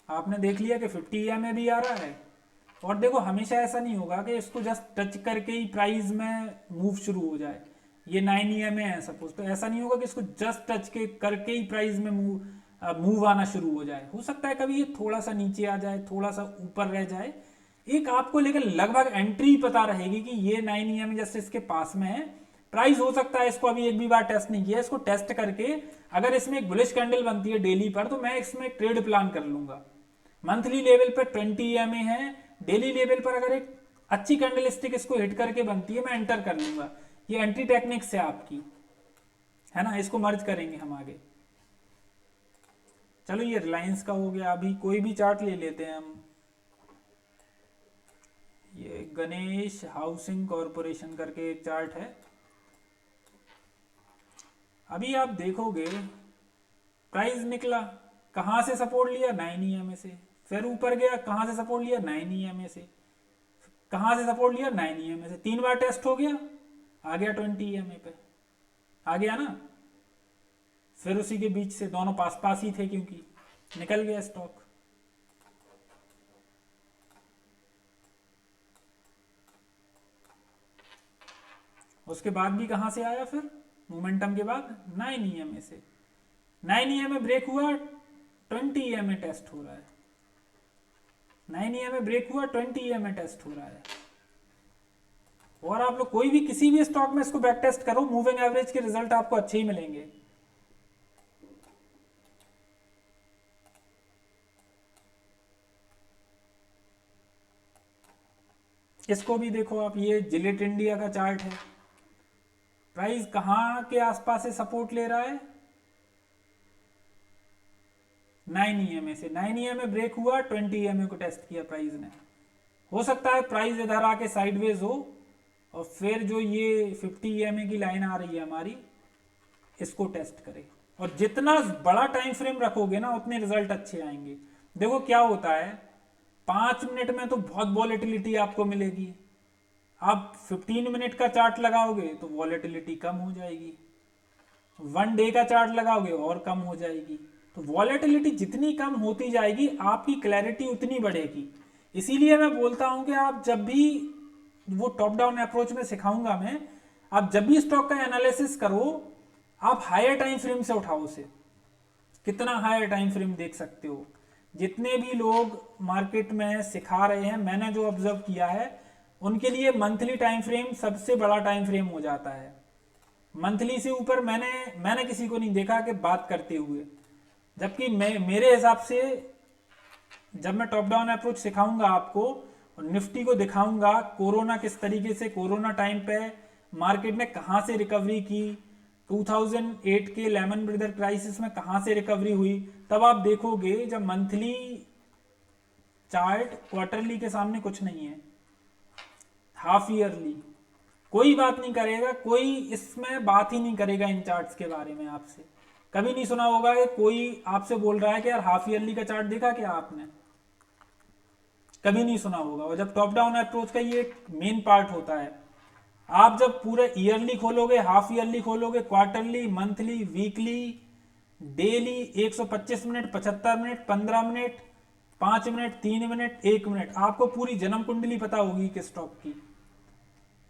आपने देख लिया कि 50 ईएमए भी आ रहा है, और देखो हमेशा ऐसा नहीं होगा कि इसको जस्ट टच करके ही प्राइस में मूव शुरू हो जाए। ये 9 ईएमए है सपोज, तो ऐसा नहीं होगा कि इसको जस्ट टच के करके ही प्राइस में मूव आना शुरू हो जाए। हो सकता है कभी ये थोड़ा सा नीचे आ जाए, थोड़ा सा ऊपर रह जाए, एक आपको लेकर लगभग एंट्री पता रहेगी कि ये 9 ईएमए जस्ट इसके पास में है। प्राइस हो सकता है, इसको अभी एक भी बार टेस्ट नहीं किया, इसको टेस्ट करके अगर इसमें एक बुलिश कैंडल बनती है डेली पर, तो मैं इसमें ट्रेड प्लान कर लूंगा। मंथली लेवल पर 20 ईएमए है, डेली लेवल पर अगर एक अच्छी कैंडल स्टिक इसको हिट करके बनती है, मैं एंटर कर लूंगा। ये एंट्री टेक्निक्स है आपकी, है ना, इसको मर्ज करेंगे हम आगे। चलो ये रिलायंस का हो गया। अभी कोई भी चार्ट ले लेते हैं हम, ये गणेश हाउसिंग कॉरपोरेशन करके एक चार्ट है। अभी आप देखोगे प्राइस निकला, कहां से सपोर्ट लिया, 9 ईएमए से, फिर ऊपर गया, कहां से सपोर्ट लिया, 9 ईएमए से, कहां से सपोर्ट लिया, 9 ईएमए से, 3 बार टेस्ट हो गया, आ गया 20 ईएमए पे, आ गया ना। फिर उसी के बीच से दोनों पास पास ही थे, क्योंकि निकल गया स्टॉक। उसके बाद भी कहां से आया, फिर मोमेंटम के बाद 9 ईएमए से, 9 ईएमए ब्रेक हुआ, 20 ईएमए टेस्ट हो रहा है, 9 ईएमए ब्रेक हुआ, 20 ईएमए टेस्ट हो रहा है। और आप लोग कोई भी किसी भी स्टॉक में इसको बैक टेस्ट करो, मूविंग एवरेज के रिजल्ट आपको अच्छे ही मिलेंगे। इसको भी देखो आप, ये जिलेट इंडिया का चार्ट है, प्राइस कहां के आसपास से सपोर्ट ले रहा है, 9 ईएमए से, 9 ईएमए ब्रेक हुआ, 20 ईएमए को टेस्ट किया प्राइस ने। हो सकता है प्राइस इधर आके साइडवेज हो, और फिर जो ये 50 ईएमए की लाइन आ रही है हमारी, इसको टेस्ट करे। और जितना बड़ा टाइम फ्रेम रखोगे ना, उतने रिजल्ट अच्छे आएंगे। देखो क्या होता है, 5 मिनट में तो बहुत वॉलेटिलिटी आपको मिलेगी, आप 15 मिनट का चार्ट लगाओगे तो वॉलेटिलिटी कम हो जाएगी, 1 डे का चार्ट लगाओगे और कम हो जाएगी। तो वॉलेटिलिटी जितनी कम होती जाएगी, आपकी क्लैरिटी उतनी बढ़ेगी। इसीलिए मैं बोलता हूं कि आप जब भी, वो टॉप डाउन अप्रोच में सिखाऊंगा मैं, आप जब भी स्टॉक का एनालिसिस करो, आप हायर टाइम फ्रेम से उठाओ उसे। कितना हायर टाइम फ्रेम देख सकते हो, जितने भी लोग मार्केट में सिखा रहे हैं, मैंने जो ऑब्जर्व किया है, उनके लिए मंथली टाइम फ्रेम सबसे बड़ा टाइम फ्रेम हो जाता है। मंथली से ऊपर मैंने किसी को नहीं देखा कि बात करते हुए। जबकि मेरे हिसाब से जब मैं टॉप डाउन अप्रोच सिखाऊंगा आपको, और निफ्टी को दिखाऊंगा कोरोना किस तरीके से, कोरोना टाइम पे मार्केट ने कहां से रिकवरी की, 2008 के लेमन ब्रदर क्राइसिस में कहां से रिकवरी हुई, तब आप देखोगे जब मंथली चार्ट क्वार्टरली के सामने कुछ नहीं है, हाफ ईयरली कोई बात नहीं करेगा, कोई इसमें बात ही नहीं करेगा इन चार्ट्स के बारे में आपसे। कभी नहीं सुना होगा कि कोई आपसे बोल रहा है कि यार हाफ ईयरली का चार्ट देखा क्या आपने, कभी नहीं सुना होगा। और जब टॉप डाउन अप्रोच का ये एक मेन पार्ट होता है, आप जब पूरे ईयरली खोलोगे, हाफ ईयरली खोलोगे, quarterly, monthly, weekly, daily, 125 minute, 75 minute, 15 minute, 5 minute, 3 minute, 1 minute, आपको पूरी जन्म कुंडली पता होगी किस स्टॉक की,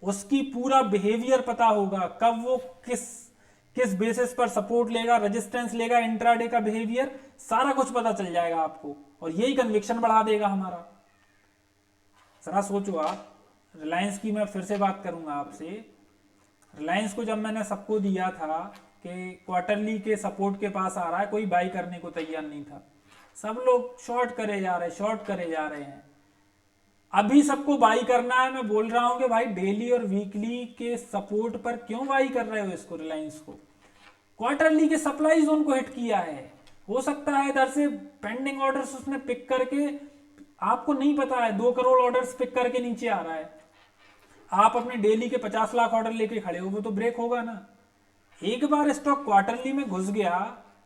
उसकी पूरा बिहेवियर पता होगा, कब वो किस बेसिस पर सपोर्ट लेगा, रेजिस्टेंस लेगा, इंट्राडे का बिहेवियर, सारा कुछ पता चल जाएगा आपको। और यही कन्विक्शन बढ़ा देगा हमारा। जरा सोचो आप, रिलायंस की मैं फिर से बात करूंगा आपसे। रिलायंस को जब मैंने सबको दिया था कि क्वार्टरली के सपोर्ट के पास आ रहा है, कोई बाई करने को तैयार नहीं था, सब लोग शॉर्ट करे जा रहे हैं। अभी सबको बाई करना है। मैं बोल रहा हूं कि भाई डेली और वीकली के सपोर्ट पर क्यों बाई कर रहे हो इसको, रिलायंस को। क्वार्टरली के सप्लाई जोन को हिट किया है। हो सकता है इधर से पेंडिंग ऑर्डर्स उसने पिक करके, आपको नहीं पता है 2 करोड़ ऑर्डर्स पिक करके नीचे आ रहा है। आप अपने डेली के 50 लाख ऑर्डर लेके खड़े हो, वो तो ब्रेक होगा ना। एक बार स्टॉक क्वार्टरली में घुस गया,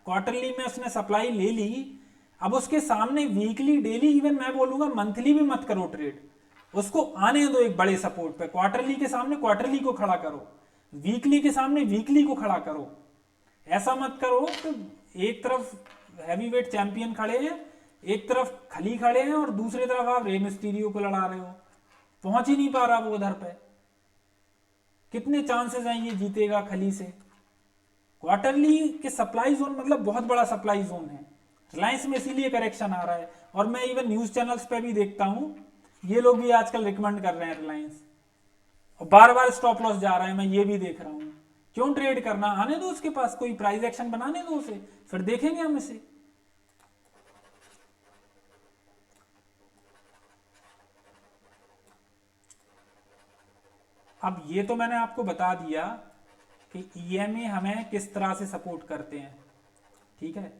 क्वार्टरली में उसने सप्लाई ले ली, अब उसके सामने वीकली, डेली, इवन मैं बोलूंगा मंथली भी मत करो ट्रेड। उसको आने दो एक बड़े सपोर्ट पे। क्वार्टरली के सामने क्वार्टरली को खड़ा करो, वीकली के सामने वीकली को खड़ा करो। ऐसा मत करो कि एक तरफ हैवी वेट चैंपियन खड़े हैं, एक तरफ खली खड़े हैं और दूसरी तरफ आप रे मिस्टीरियो को लड़ा रहे हो। पहुंच ही नहीं पा रहा वो उधर पे। कितने चांसेस हैं ये जीतेगा खली से। क्वार्टरली के सप्लाई जोन मतलब बहुत बड़ा सप्लाई जोन है रिलायंस में, इसीलिए करेक्शन आ रहा है। और मैं इवन न्यूज चैनल्स पे भी देखता हूं, ये लोग भी आजकल रिकमेंड कर रहे हैं रिलायंस, और बार बार स्टॉप लॉस जा रहा है, मैं ये भी देख रहा हूं। क्यों ट्रेड करना, आने दो उसके पास कोई प्राइस एक्शन बनाने दो उसे, फिर देखेंगे हम इसे। अब ये तो मैंने आपको बता दिया कि ईएमए हमें किस तरह से सपोर्ट करते हैं, ठीक है।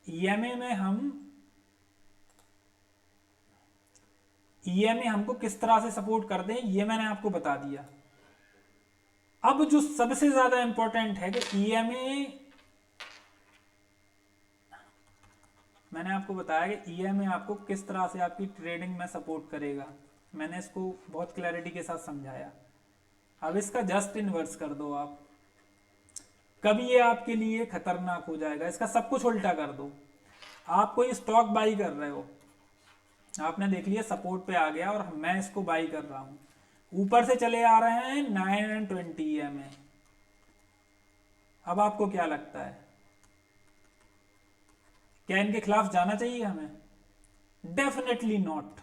ईएमए हमको किस तरह से सपोर्ट करते हैं ये मैंने आपको बता दिया। अब जो सबसे ज्यादा इंपॉर्टेंट है कि ईएमए, मैंने आपको बताया कि ईएमए आपको किस तरह से आपकी ट्रेडिंग में सपोर्ट करेगा। मैंने इसको बहुत क्लैरिटी के साथ समझाया। अब इसका जस्ट इनवर्स कर दो आप, कभी ये आपके लिए खतरनाक हो जाएगा। इसका सब कुछ उल्टा कर दो। आप कोई स्टॉक बाई कर रहे हो, आपने देख लिया सपोर्ट पे आ गया और मैं इसको बाई कर रहा हूं, ऊपर से चले आ रहे हैं 920 ईएमए। अब आपको क्या लगता है, क्या इनके खिलाफ जाना चाहिए हमें? Definitely not.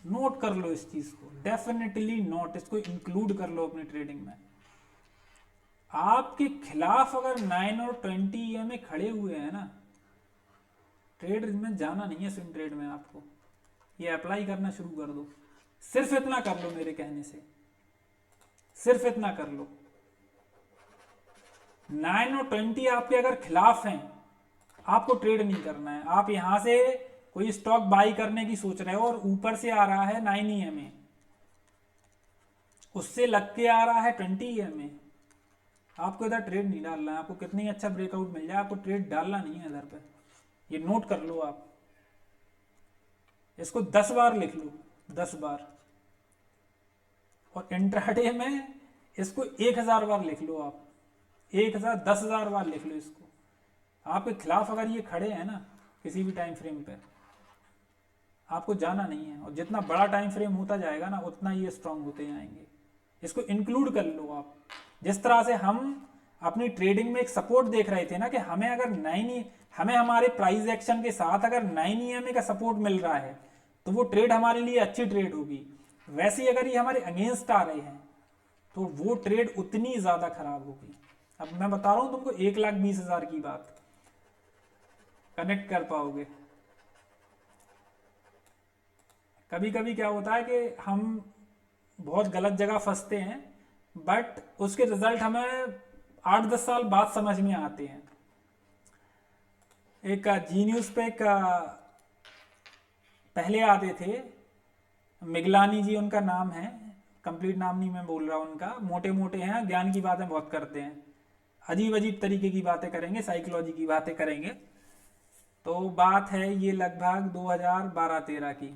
नोट कर लो इस चीज को, डेफिनेटली नॉट। इसको इंक्लूड कर लो अपनी ट्रेडिंग में। आपके खिलाफ अगर 9 और 20 ईएमए खड़े हुए हैं ना, ट्रेड में जाना नहीं है। स्विंग ट्रेड में आपको ये अप्लाई करना शुरू कर दो। सिर्फ इतना कर लो मेरे कहने से, सिर्फ इतना कर लो। 9 और 20 आपके अगर खिलाफ हैं, आपको ट्रेड नहीं करना है। आप यहां से कोई स्टॉक बाई करने की सोच रहे हो और ऊपर से आ रहा है 9 ईएमए, उससे लग के आ रहा है 20 ईएमए, आपको इधर ट्रेड नहीं डालना है। आपको कितनी अच्छा ब्रेकआउट मिल जाए, आपको ट्रेड डालना नहीं है इधर पे। ये नोट कर लो आप, इसको 10 बार लिख लो, 10 बार। और इंट्राडे में इसको 1000 बार लिख लो आप, 1000 10,000 बार लिख लो इसको। आपके खिलाफ अगर ये खड़े हैं ना किसी भी टाइम फ्रेम पे, आपको जाना नहीं है। और जितना बड़ा टाइम फ्रेम होता जाएगा ना, उतना ये स्ट्रांग होते जाएंगे। इसको इंक्लूड कर लो आप। जिस तरह से हम अपनी ट्रेडिंग में एक सपोर्ट देख रहे थे ना कि हमें अगर हमें हमारे प्राइस एक्शन के साथ अगर 9 ईएमए का सपोर्ट मिल रहा है तो वो ट्रेड हमारे लिए अच्छी ट्रेड होगी। वैसे ही अगर ये हमारे अगेंस्ट आ रहे हैं तो वो ट्रेड उतनी ज्यादा खराब होगी। अब मैं बता रहा हूं तुमको 1,20,000 की बात, कनेक्ट कर पाओगे। कभी कभी क्या होता है कि हम बहुत गलत जगह फंसते हैं, बट उसके रिजल्ट हमें 8-10 साल बाद समझ में आते हैं। एक जी न्यूज पे एक पहले आते थे, मिगलानी जी उनका नाम है, कंप्लीट नाम नहीं मैं बोल रहा उनका, मोटे मोटे हैं, ज्ञान की बातें बहुत करते हैं, अजीब अजीब तरीके की बातें करेंगे, साइकोलॉजी की बातें करेंगे। तो बात है ये लगभग 2012-13 की,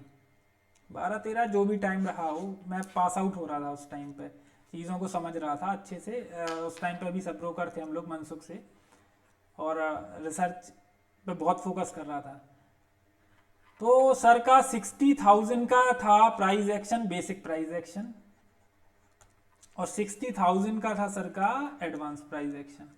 12-13 जो भी टाइम रहा हो। मैं पास आउट हो रहा था उस टाइम पे, चीज़ों को समझ रहा था अच्छे से। उस टाइम पे भी सब ब्रोकर थे हम लोग मनसुख से, और रिसर्च पे बहुत फोकस कर रहा था। तो सर का 60,000 का था price action, basic price action, और 60,000 का था सर का एडवांस प्राइस एक्शन।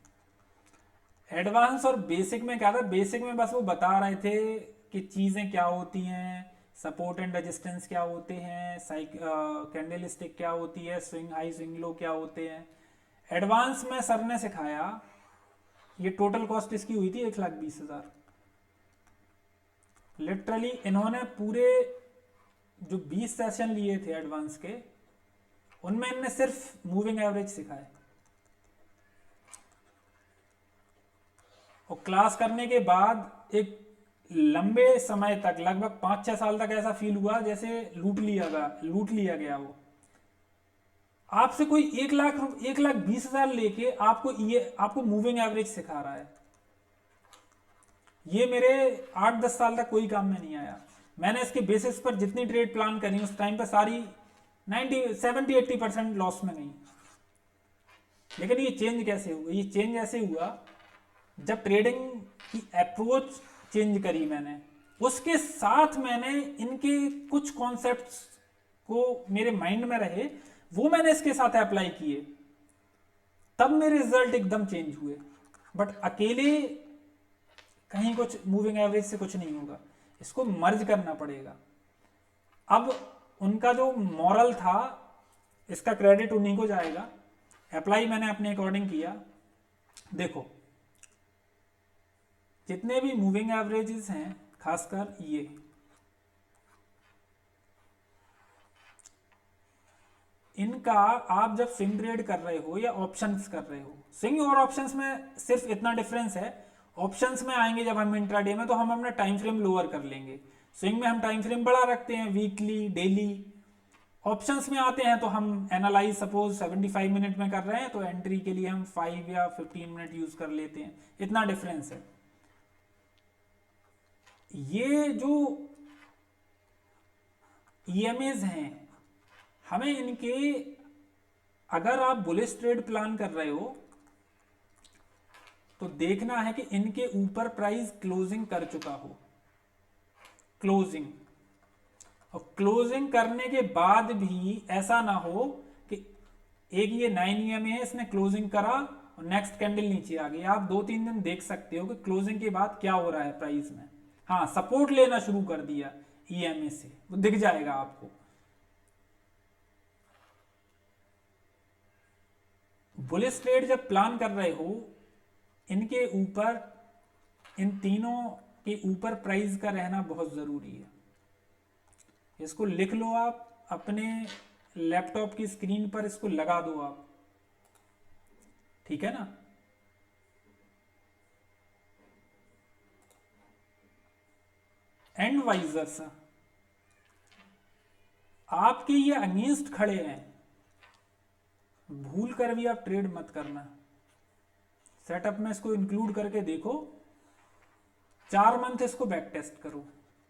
एडवांस और बेसिक में क्या था, बेसिक में बस वो बता रहे थे कि चीज़ें क्या होती हैं, सपोर्ट एंड रेजिस्टेंस क्या होते हैं, कैंडल स्टिक क्या होती है, स्विंग हाई स्विंग लो क्या होते हैं। एडवांस में सर ने सिखाया, ये टोटल कॉस्ट इसकी हुई थी 1,20,000। लिटरली इन्होंने पूरे जो 20 सेशन लिए थे एडवांस के, उनमें इनने सिर्फ मूविंग एवरेज सिखाए। और क्लास करने के बाद एक लंबे समय तक, लगभग 5-6 साल तक ऐसा फील हुआ जैसे लूट लिया गया हो। आपसे कोई 1,20,000 लेके आपको मूविंग एवरेज सिखा रहा है। ये मेरे 8-10 साल तक कोई काम में नहीं आया। मैंने इसके बेसिस पर जितनी ट्रेड प्लान करी उस टाइम पर सारी 70-80% लॉस में गई। लेकिन ये चेंज कैसे हुआ? ये चेंज ऐसे हुआ जब ट्रेडिंग की अप्रोच चेंज करी मैंने, उसके साथ मैंने इनके कुछ कॉन्सेप्ट्स को मेरे माइंड में रहे, वो मैंने इसके साथ अप्लाई किए, तब मेरे रिजल्ट एकदम चेंज हुए। बट अकेले कहीं कुछ मूविंग एवरेज से कुछ नहीं होगा, इसको मर्ज करना पड़ेगा। अब उनका जो मॉरल था, इसका क्रेडिट उन्हीं को जाएगा। अप्लाई मैंने अपने अकॉर्डिंग किया। देखो, जितने भी मूविंग एवरेजेस हैं, खासकर ये, इनका आप जब स्विंग ट्रेड कर रहे हो या ऑप्शंस कर रहे हो, स्विंग और ऑप्शंस में सिर्फ इतना डिफरेंस है, ऑप्शंस में आएंगे जब हम इंट्राडे में, तो हम अपना टाइम फ्रेम लोअर कर लेंगे। स्विंग में हम टाइम फ्रेम बढ़ा रखते हैं, वीकली, डेली। ऑप्शंस में आते हैं तो हम एनालाइज सपोज 75 मिनट में कर रहे हैं, तो एंट्री के लिए हम 5 या 15 मिनट यूज कर लेते हैं। इतना डिफरेंस है। ये जो ईएमएज हैं, हमें इनके, अगर आप बुलिश ट्रेड प्लान कर रहे हो तो देखना है कि इनके ऊपर प्राइस क्लोजिंग कर चुका हो, क्लोजिंग। और क्लोजिंग करने के बाद भी ऐसा ना हो कि एक ये 9 ईएमए है, इसने क्लोजिंग करा और नेक्स्ट कैंडल नीचे आ गई। आप 2-3 दिन देख सकते हो कि क्लोजिंग के बाद क्या हो रहा है प्राइस में। हाँ, सपोर्ट लेना शुरू कर दिया ईएमए से, वो दिख जाएगा आपको। बुलिश ट्रेड जब प्लान कर रहे हो, इनके ऊपर, इन तीनों के ऊपर प्राइस का रहना बहुत जरूरी है। इसको लिख लो आप अपने लैपटॉप की स्क्रीन पर, इसको लगा दो आप, ठीक है ना। एंड वाइजर्स, आपके ये अगेंस्ट खड़े हैं, भूल कर भी आप ट्रेड मत करना। सेटअप में इसको इंक्लूड करके देखो, 4 मंथ इसको बैक टेस्ट करो,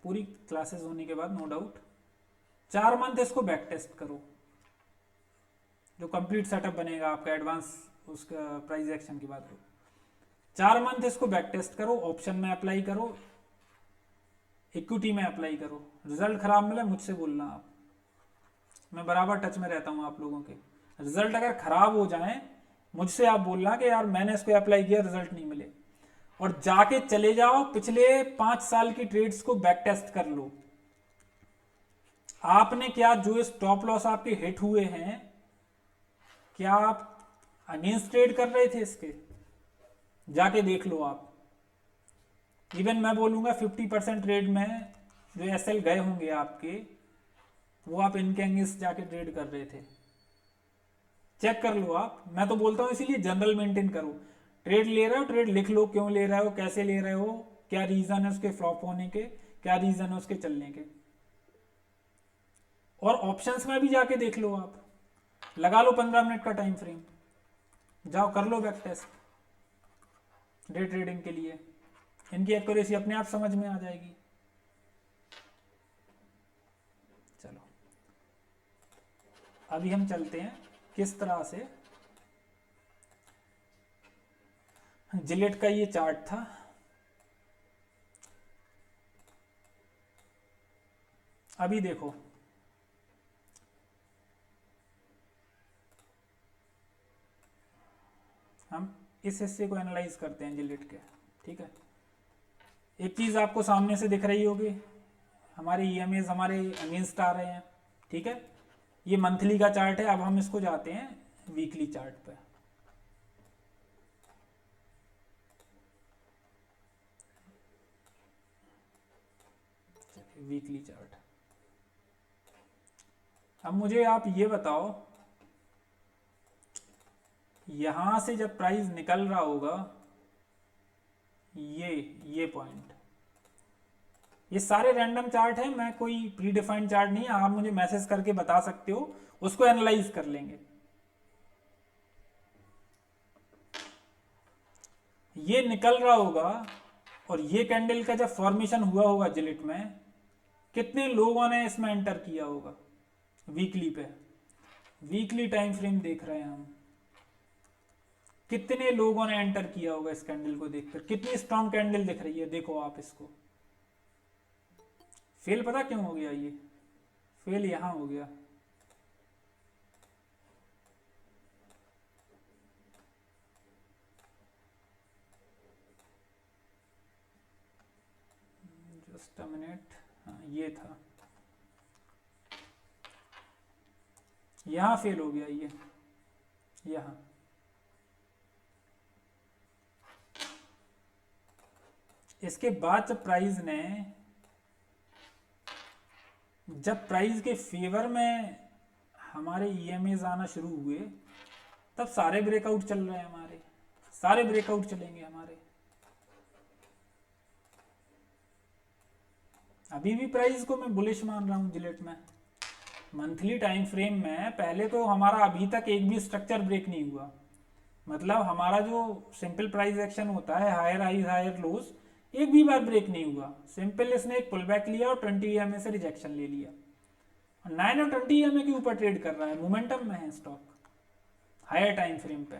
पूरी क्लासेस होने के बाद, नो डाउट 4 मंथ इसको बैक टेस्ट करो। जो कंप्लीट सेटअप बनेगा आपका एडवांस, उसका प्राइस एक्शन की बात हो, 4 मंथ इसको बैक टेस्ट करो, ऑप्शन में अप्लाई करो, इक्विटी में अप्लाई करो। रिजल्ट खराब मिले मुझसे बोलना आप, मैं बराबर टच में रहता हूँ आप लोगों के। रिजल्ट अगर खराब हो जाए मुझसे आप बोलना कि यार मैंने इसको अप्लाई किया, रिजल्ट नहीं मिले, और जाके चले जाओ पिछले 5 साल की ट्रेड्स को बैक टेस्ट कर लो। आपने क्या, जो स्टॉप लॉस आपके हिट हुए हैं, क्या आप अगेंस्ट ट्रेड कर रहे थे इसके? जाके देख लो आप। इवन मैं बोलूंगा 50% ट्रेड में जो एसएल गए होंगे आपके, वो आप इनके अगेंस्ट जाके ट्रेड कर रहे थे। चेक कर लो आप। मैं तो बोलता हूं इसीलिए जनरल मेंटेन करो। ट्रेड ले रहे हो, ट्रेड लिख लो, क्यों ले रहे हो, कैसे ले रहे हो, क्या रीजन है उसके फ्लॉप होने के, क्या रीजन है उसके चलने के। और ऑप्शंस में भी जाके देख लो आप, लगा लो 15 मिनट का टाइम फ्रेम, जाओ कर लो बैक टेस्ट डे ट्रेडिंग के लिए। इनकी एक्यूरेसी अपने आप समझ में आ जाएगी। चलो अभी हम चलते हैं किस तरह से। जिलेट का ये चार्ट था, अभी देखो हम इस हिस्से को एनालाइज करते हैं जिलेट के, ठीक है। एक चीज आपको सामने से दिख रही होगी, हमारे ईएमएस हमारे अगेंस्ट आ रहे हैं, ठीक है। ये मंथली का चार्ट है। अब हम इसको जाते हैं वीकली चार्ट पे। Weekly chart. अब मुझे आप ये बताओ, यहां से जब प्राइस निकल रहा होगा, ये पॉइंट, ये सारे रैंडम चार्ट हैं, मैं कोई प्री डिफाइंड चार्ट नहीं है, आप मुझे मैसेज करके बता सकते हो, उसको एनालाइज कर लेंगे। ये निकल रहा होगा और ये कैंडल का जब फॉर्मेशन हुआ होगा जिलिट में, कितने लोगों ने इसमें एंटर किया होगा वीकली पे, वीकली टाइम फ्रेम देख रहे हैं हम, कितने लोगों ने एंटर किया होगा इस कैंडल को देखकर, कितनी स्ट्रॉन्ग कैंडल दिख रही है, देखो आप इसको। फेल पता क्यों हो गया, ये फेल यहां हो गया, जस्ट अ मिनट, हाँ ये था, यहां फेल हो गया ये, यहां। इसके बाद जब प्राइस के फेवर में हमारे ईएमएस आना शुरू हुए, तब सारे ब्रेकआउट चल रहे हैं हमारे, सारे ब्रेकआउट चलेंगे हमारे। अभी भी प्राइस को मैं बुलिश मान रहा हूं जिलेट में। मंथली टाइम फ्रेम में पहले तो हमारा अभी तक एक भी स्ट्रक्चर ब्रेक नहीं हुआ, मतलब हमारा जो सिंपल प्राइस एक्शन होता है, हायर हाइज हायर लोज, एक भी बार ब्रेक नहीं हुआ। सिंपल इसने एक पुल बैक लिया और 20 EMA से रिजेक्शन ले लिया, और 9 और 20 EMA के ऊपर ट्रेड कर रहा है, मोमेंटम में है स्टॉक हायर टाइम फ्रेम पे।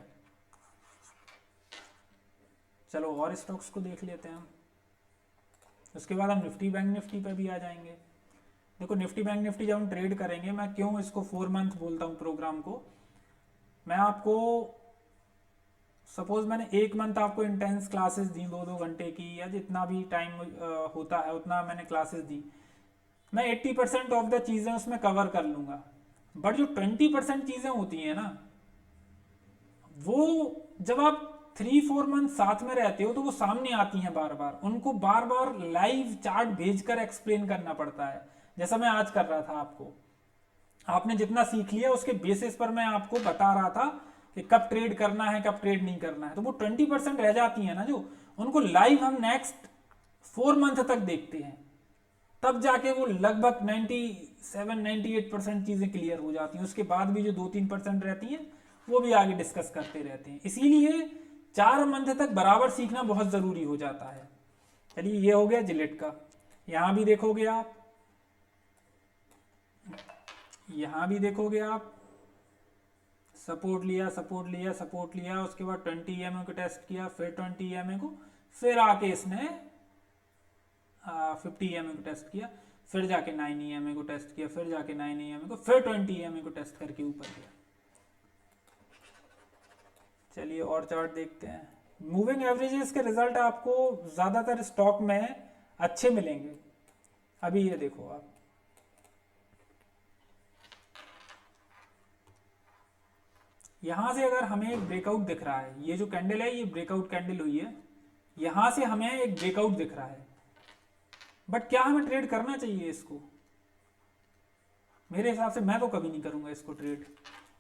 चलो और स्टॉक्स को देख लेते हैं हम, उसके बाद हम निफ्टी बैंक निफ्टी पे भी आ जाएंगे। देखो निफ्टी बैंक निफ्टी जब हम ट्रेड करेंगे, मैं क्यों इसको 4 मंथ बोलता हूँ प्रोग्राम को, मैं आपको सपोज मैंने 1 मंथ आपको इंटेंस क्लासेस दी 2-2 घंटे की, या जितना भी टाइम होता है उतना मैंने क्लासेस दी, मैं 80% ऑफ द चीज़ें उसमें कवर कर लूँगा। बट जो 20% चीज़ें होती हैं ना, वो जब आप 3-4 मंथ साथ में रहते हो तो वो सामने आती हैं बार बार, उनको बार बार लाइव चार्ट भेजकर एक्सप्लेन करना पड़ता है, जैसा मैं आज कर रहा था आपको। आपने जितना सीख लिया उसके बेसिस पर मैं आपको बता रहा था कि कब ट्रेड करना है कब ट्रेड नहीं करना है। तो वो 20% रह जाती है ना, जो उनको लाइव हम नेक्स्ट 4 मंथ तक देखते हैं, तब जाके वो लगभग 97-98% चीजें क्लियर हो जाती हैं। उसके बाद भी जो 2-3% रहती हैं वो भी आगे डिस्कस करते रहते हैं। इसीलिए 4 मंथ तक बराबर सीखना बहुत जरूरी हो जाता है। चलिए ये हो गया जिलेट का। यहां भी देखोगे आप, यहां भी देखोगे आप, सपोर्ट लिया सपोर्ट लिया सपोर्ट लिया, उसके बाद 20 EMA को टेस्ट किया, फिर 20 EMA को, फिर आके इसने 50 EMA को टेस्ट किया, फिर जाके 9 EMA को टेस्ट किया, फिर जाके 9 EMA को, फिर 20 EMA को टेस्ट करके ऊपर गया। चलिए और चार्ट देखते हैं। मूविंग एवरेजेस के रिजल्ट आपको ज्यादातर स्टॉक में अच्छे मिलेंगे। अभी ये देखो आप, यहां से अगर हमें एक ब्रेकआउट दिख रहा है, ये जो कैंडल है ये ब्रेकआउट कैंडल हुई है, यहां से हमें एक ब्रेकआउट दिख रहा है, बट क्या हमें ट्रेड करना चाहिए इसको? मेरे हिसाब से मैं तो कभी नहीं करूंगा इसको ट्रेड।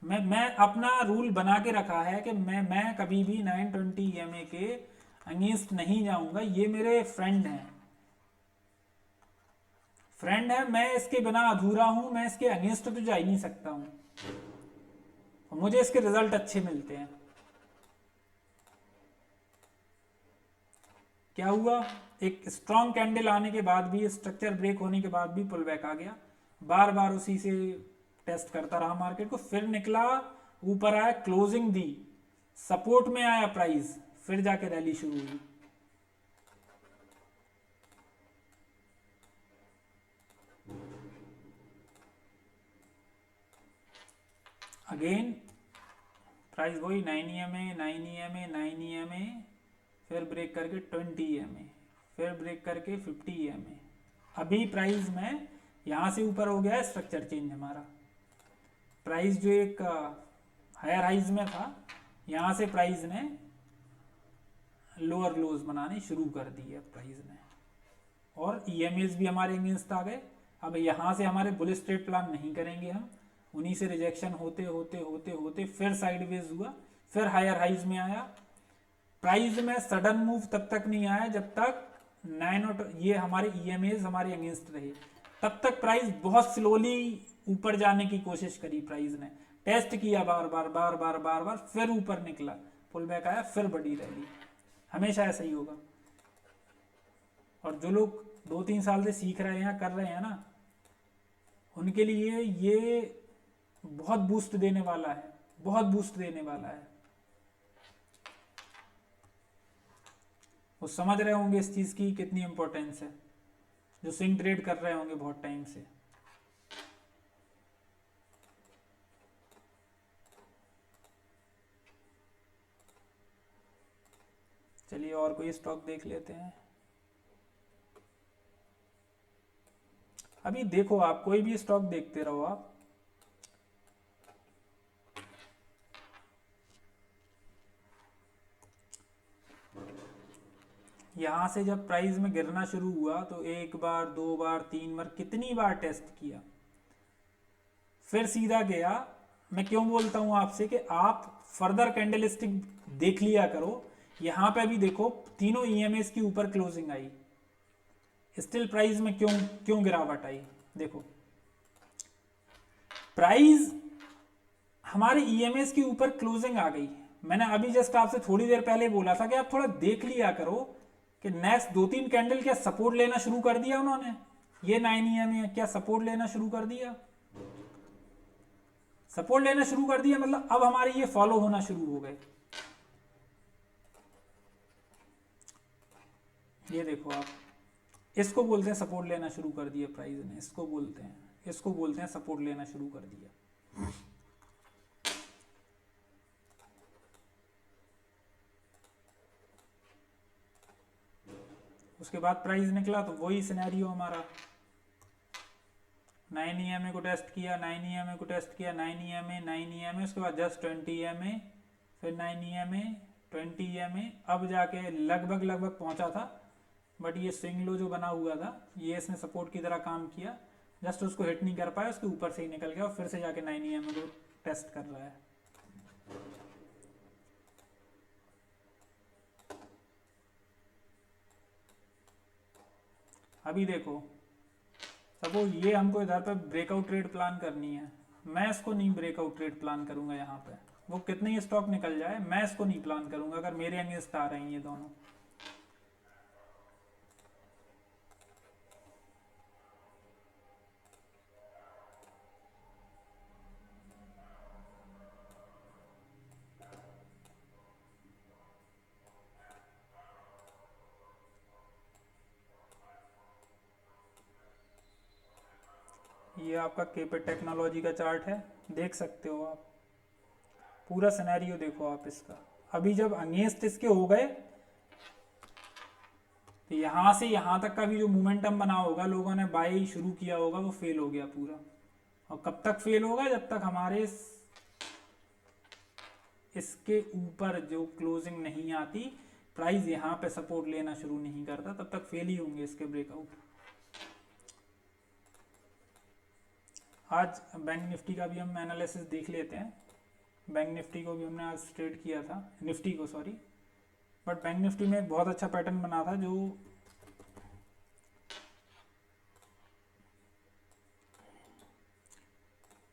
मैं अपना रूल बना के रखा है कि मैं कभी भी 920 EMA के अगेंस्ट नहीं जाऊंगा। ये मेरे फ्रेंड हैं, मैं इसके बिना अधूरा हूं, मैं इसके अगेंस्ट तो जा ही नहीं सकता हूं, और मुझे इसके रिजल्ट अच्छे मिलते हैं। क्या हुआ, एक स्ट्रॉन्ग कैंडल आने के बाद भी, स्ट्रक्चर ब्रेक होने के बाद भी पुल बैक आ गया, बार बार उसी से टेस्ट करता रहा मार्केट को, फिर निकला ऊपर आया, क्लोजिंग दी, सपोर्ट में आया प्राइस, फिर जाके रैली शुरू हुई। अगेन प्राइस वही 9 EMA 9 EMA 9 EMA, फिर ब्रेक करके 20 EMA, फिर ब्रेक करके 50 EMA। अभी प्राइस में यहां से ऊपर हो गया है स्ट्रक्चर चेंज हमारा। प्राइस जो एक हायर हाइज में था, यहां से प्राइस ने लोअर लोज बनाने शुरू कर दी है प्राइस ने, और ईएमएस भी हमारे अगेंस्ट आ गए। अब यहाँ से हमारे बुलिश ट्रेड प्लान नहीं करेंगे हम, उन्हीं से रिजेक्शन होते होते होते होते फिर साइडवेज हुआ, फिर हायर हाइज में आया। प्राइस में सडन मूव तब तक नहीं आया जब तक 9 और ये हमारे ईएमएस हमारे अगेंस्ट रहे, तब तक प्राइस बहुत स्लोली ऊपर जाने की कोशिश करी। प्राइस ने टेस्ट किया बार बार बार बार बार बार, फिर ऊपर निकला, पुल बैक आया, फिर बड़ी रैली। हमेशा ऐसा ही होगा। और जो लोग 2-3 साल से सीख रहे हैं, कर रहे हैं ना, उनके लिए ये बहुत बूस्ट देने वाला है, बहुत बूस्ट देने वाला है। वो समझ रहे होंगे इस चीज की कितनी इंपॉर्टेंस है, जो स्विंग ट्रेड कर रहे होंगे बहुत टाइम से। चलिए और कोई स्टॉक देख लेते हैं। अभी देखो आप कोई भी स्टॉक देखते रहो आप। यहां से जब प्राइस में गिरना शुरू हुआ तो 1 बार 2 बार 3 बार कितनी बार टेस्ट किया, फिर सीधा गया। मैं क्यों बोलता हूं आपसे कि आप फर्दर कैंडलस्टिक देख लिया करो। यहां पे भी देखो तीनों ईएमएस की ऊपर क्लोजिंग आई, स्टिल प्राइस में क्यों क्यों गिरावट आई। देखो प्राइस हमारे ईएमएस की ऊपर क्लोजिंग आ गई। मैंने अभी जस्ट आपसे थोड़ी देर पहले बोला था कि आप थोड़ा देख लिया करो कि नेक्स्ट 2-3 कैंडल क्या सपोर्ट लेना शुरू कर दिया उन्होंने। ये 9 ईएमए क्या सपोर्ट लेना शुरू कर दिया, सपोर्ट लेना शुरू कर दिया, मतलब अब हमारे ये फॉलो होना शुरू हो गए। ये देखो आप, इसको बोलते हैं सपोर्ट लेना शुरू कर दिया प्राइस ने, इसको बोलते हैं सपोर्ट लेना शुरू कर दिया। उसके बाद प्राइस निकला तो वही सिनेरियो हमारा, 9 ईएमए को टेस्ट किया, 9 ईएमए को टेस्ट किया, 9 ईएमए 9 ईएमए, उसके बाद जस्ट 20 ईएमए, फिर 9 ईएमए 20 ईएमए, अब जाके लगभग पहुंचा था। बट ये स्विंग लो जो बना हुआ था ये इसने सपोर्ट की तरह काम किया, जस्ट उसको हिट नहीं कर पाया, उसके ऊपर से ही निकल गया और फिर से जाके 9 ईएमए को टेस्ट कर रहा है। अभी देखो सपोज ये हमको इधर पे ब्रेकआउट ट्रेड प्लान करनी है, मैं इसको नहीं ब्रेकआउट ट्रेड प्लान करूंगा। यहाँ पे वो कितने ही स्टॉक निकल जाए मैं इसको नहीं प्लान करूंगा अगर मेरे अगेंस्ट आ रहे हैं ये दोनों। ये आपका केपे टेक्नोलॉजी का चार्ट है, देख सकते हो आप पूरा सिनेरियो देखो आप इसका। अभी जब अगेंस्ट इसके हो गए तो यहां से यहां तक का भी जो मोमेंटम बना होगा, लोगों ने बाई शुरू किया होगा, वो फेल हो गया पूरा। और कब तक फेल होगा, जब तक हमारे इसके ऊपर जो क्लोजिंग नहीं आती, प्राइस यहां पे सपोर्ट लेना शुरू नहीं करता, तब तक फेल ही होंगे इसके ब्रेकआउट। आज बैंक निफ्टी का भी हम एनालिसिस देख लेते हैं। बैंक निफ्टी को भी हमने आज ट्रेड किया था, निफ्टी को सॉरी, बट बैंक निफ्टी में एक बहुत अच्छा पैटर्न बना था जो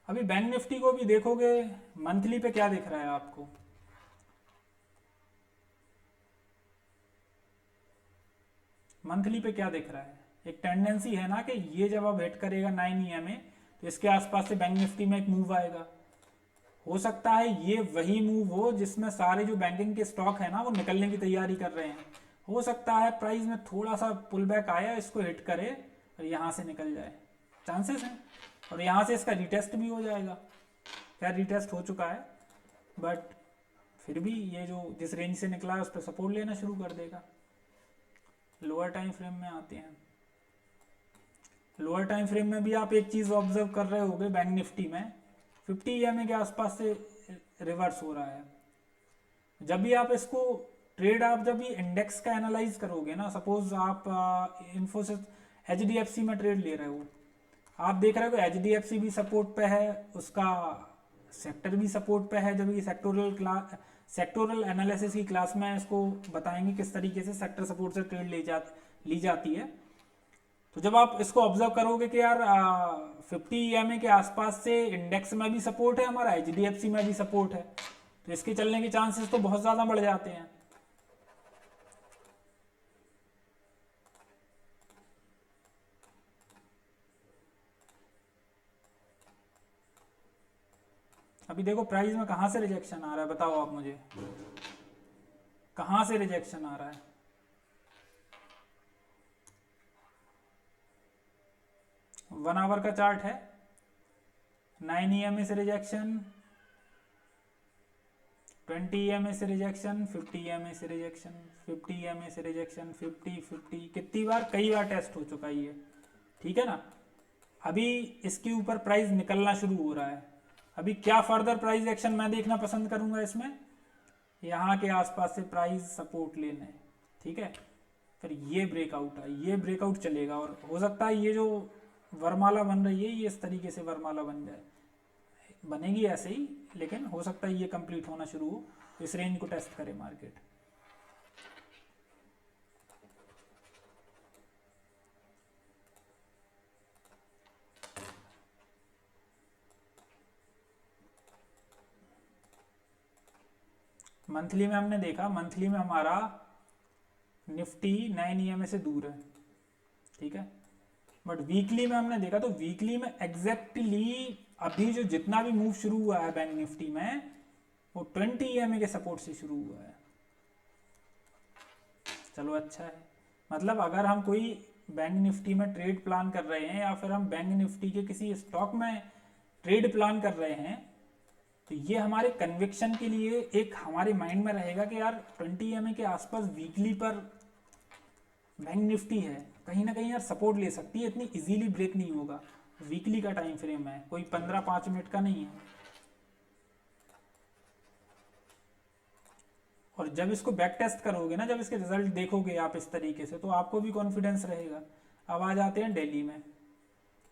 अभी बैंक निफ्टी को भी देखोगे मंथली पे क्या दिख रहा है आपको, मंथली पे क्या दिख रहा है। एक टेंडेंसी है ना कि ये जब अब हिट करेगा 9 ईएमए तो इसके आसपास से बैंक निफ्टी में एक मूव आएगा। हो सकता है ये वही मूव हो जिसमें सारे जो बैंकिंग के स्टॉक है ना वो निकलने की तैयारी कर रहे हैं। हो सकता है प्राइस में थोड़ा सा पुल बैक आया, इसको हिट करे और यहाँ से निकल जाए, चांसेस हैं। और यहाँ से इसका रिटेस्ट भी हो जाएगा, खैर रिटेस्ट हो चुका है, बट फिर भी ये जो जिस रेंज से निकला है उस पर सपोर्ट लेना शुरू कर देगा। लोअर टाइम फ्रेम में आते हैं। लोअर टाइम फ्रेम में भी आप एक चीज ऑब्जर्व कर रहे होंगे, बैंक निफ्टी में 50 ईएमए के आसपास से रिवर्स हो रहा है। जब भी आप इसको ट्रेड आप जब ये इंडेक्स का एनालाइज करोगे ना, सपोज आप इन्फोसिस HDFC में ट्रेड ले रहे हो, आप देख रहे हो HDFC भी सपोर्ट पे है, उसका सेक्टर भी सपोर्ट पे है। जब ये सेक्टोरल एनालिसिस की क्लास में इसको बताएंगे किस तरीके से सेक्टर सपोर्ट से ट्रेड ली जाती है। तो जब आप इसको ऑब्जर्व करोगे कि यार 50 EMA के आसपास से इंडेक्स में भी सपोर्ट है, हमारा HDFC में भी सपोर्ट है, तो इसके चलने के चांसेस तो बहुत ज़्यादा बढ़ जाते हैं। अभी देखो प्राइस में कहाँ से रिजेक्शन आ रहा है, बताओ आप मुझे, कहाँ से रिजेक्शन आ रहा है? वन आवर का चार्ट है, 9 EMA से रिजेक्शन, 20 EMA से रिजेक्शन, 50 EMA से रिजेक्शन, 50 EMA से रिजेक्शन, 50 कितनी बार, कई बार टेस्ट हो चुका ये, ठीक है ना। अभी इसके ऊपर प्राइस निकलना शुरू हो रहा है। अभी क्या फर्दर प्राइस एक्शन मैं देखना पसंद करूंगा इसमें, यहाँ के आसपास से प्राइस सपोर्ट लेना है, ठीक है। फिर ये ब्रेकआउट है, ये ब्रेकआउट चलेगा, और हो सकता है ये जो वरमाला बन रही है ये इस तरीके से वरमाला बन जाए, बनेगी ऐसे ही, लेकिन हो सकता है ये कंप्लीट होना शुरू हो, इस रेंज को टेस्ट करे मार्केट। मंथली में हमने देखा, मंथली में हमारा निफ्टी 9 EMA से दूर है, ठीक है। बट वीकली में हमने देखा तो वीकली में एग्जैक्टली अभी जो जितना भी मूव शुरू हुआ है बैंक निफ्टी में, वो 20 EMA के सपोर्ट से शुरू हुआ है। चलो अच्छा है, मतलब अगर हम कोई बैंक निफ्टी में ट्रेड प्लान कर रहे हैं, या फिर हम बैंक निफ्टी के किसी स्टॉक में ट्रेड प्लान कर रहे हैं, तो ये हमारे कन्विक्शन के लिए एक हमारे माइंड में रहेगा कि यार 20 EMA के आसपास वीकली पर बैंक निफ्टी है, कहीं ना कहीं यार सपोर्ट ले सकती है, इतनी इजीली ब्रेक नहीं होगा। वीकली का टाइम फ्रेम है, कोई 15-5 मिनट का नहीं है। और जब इसको बैक टेस्ट करोगे ना, जब इसके रिजल्ट देखोगे आप इस तरीके से, तो आपको भी कॉन्फिडेंस रहेगा। अब आ जाते हैं डेली में।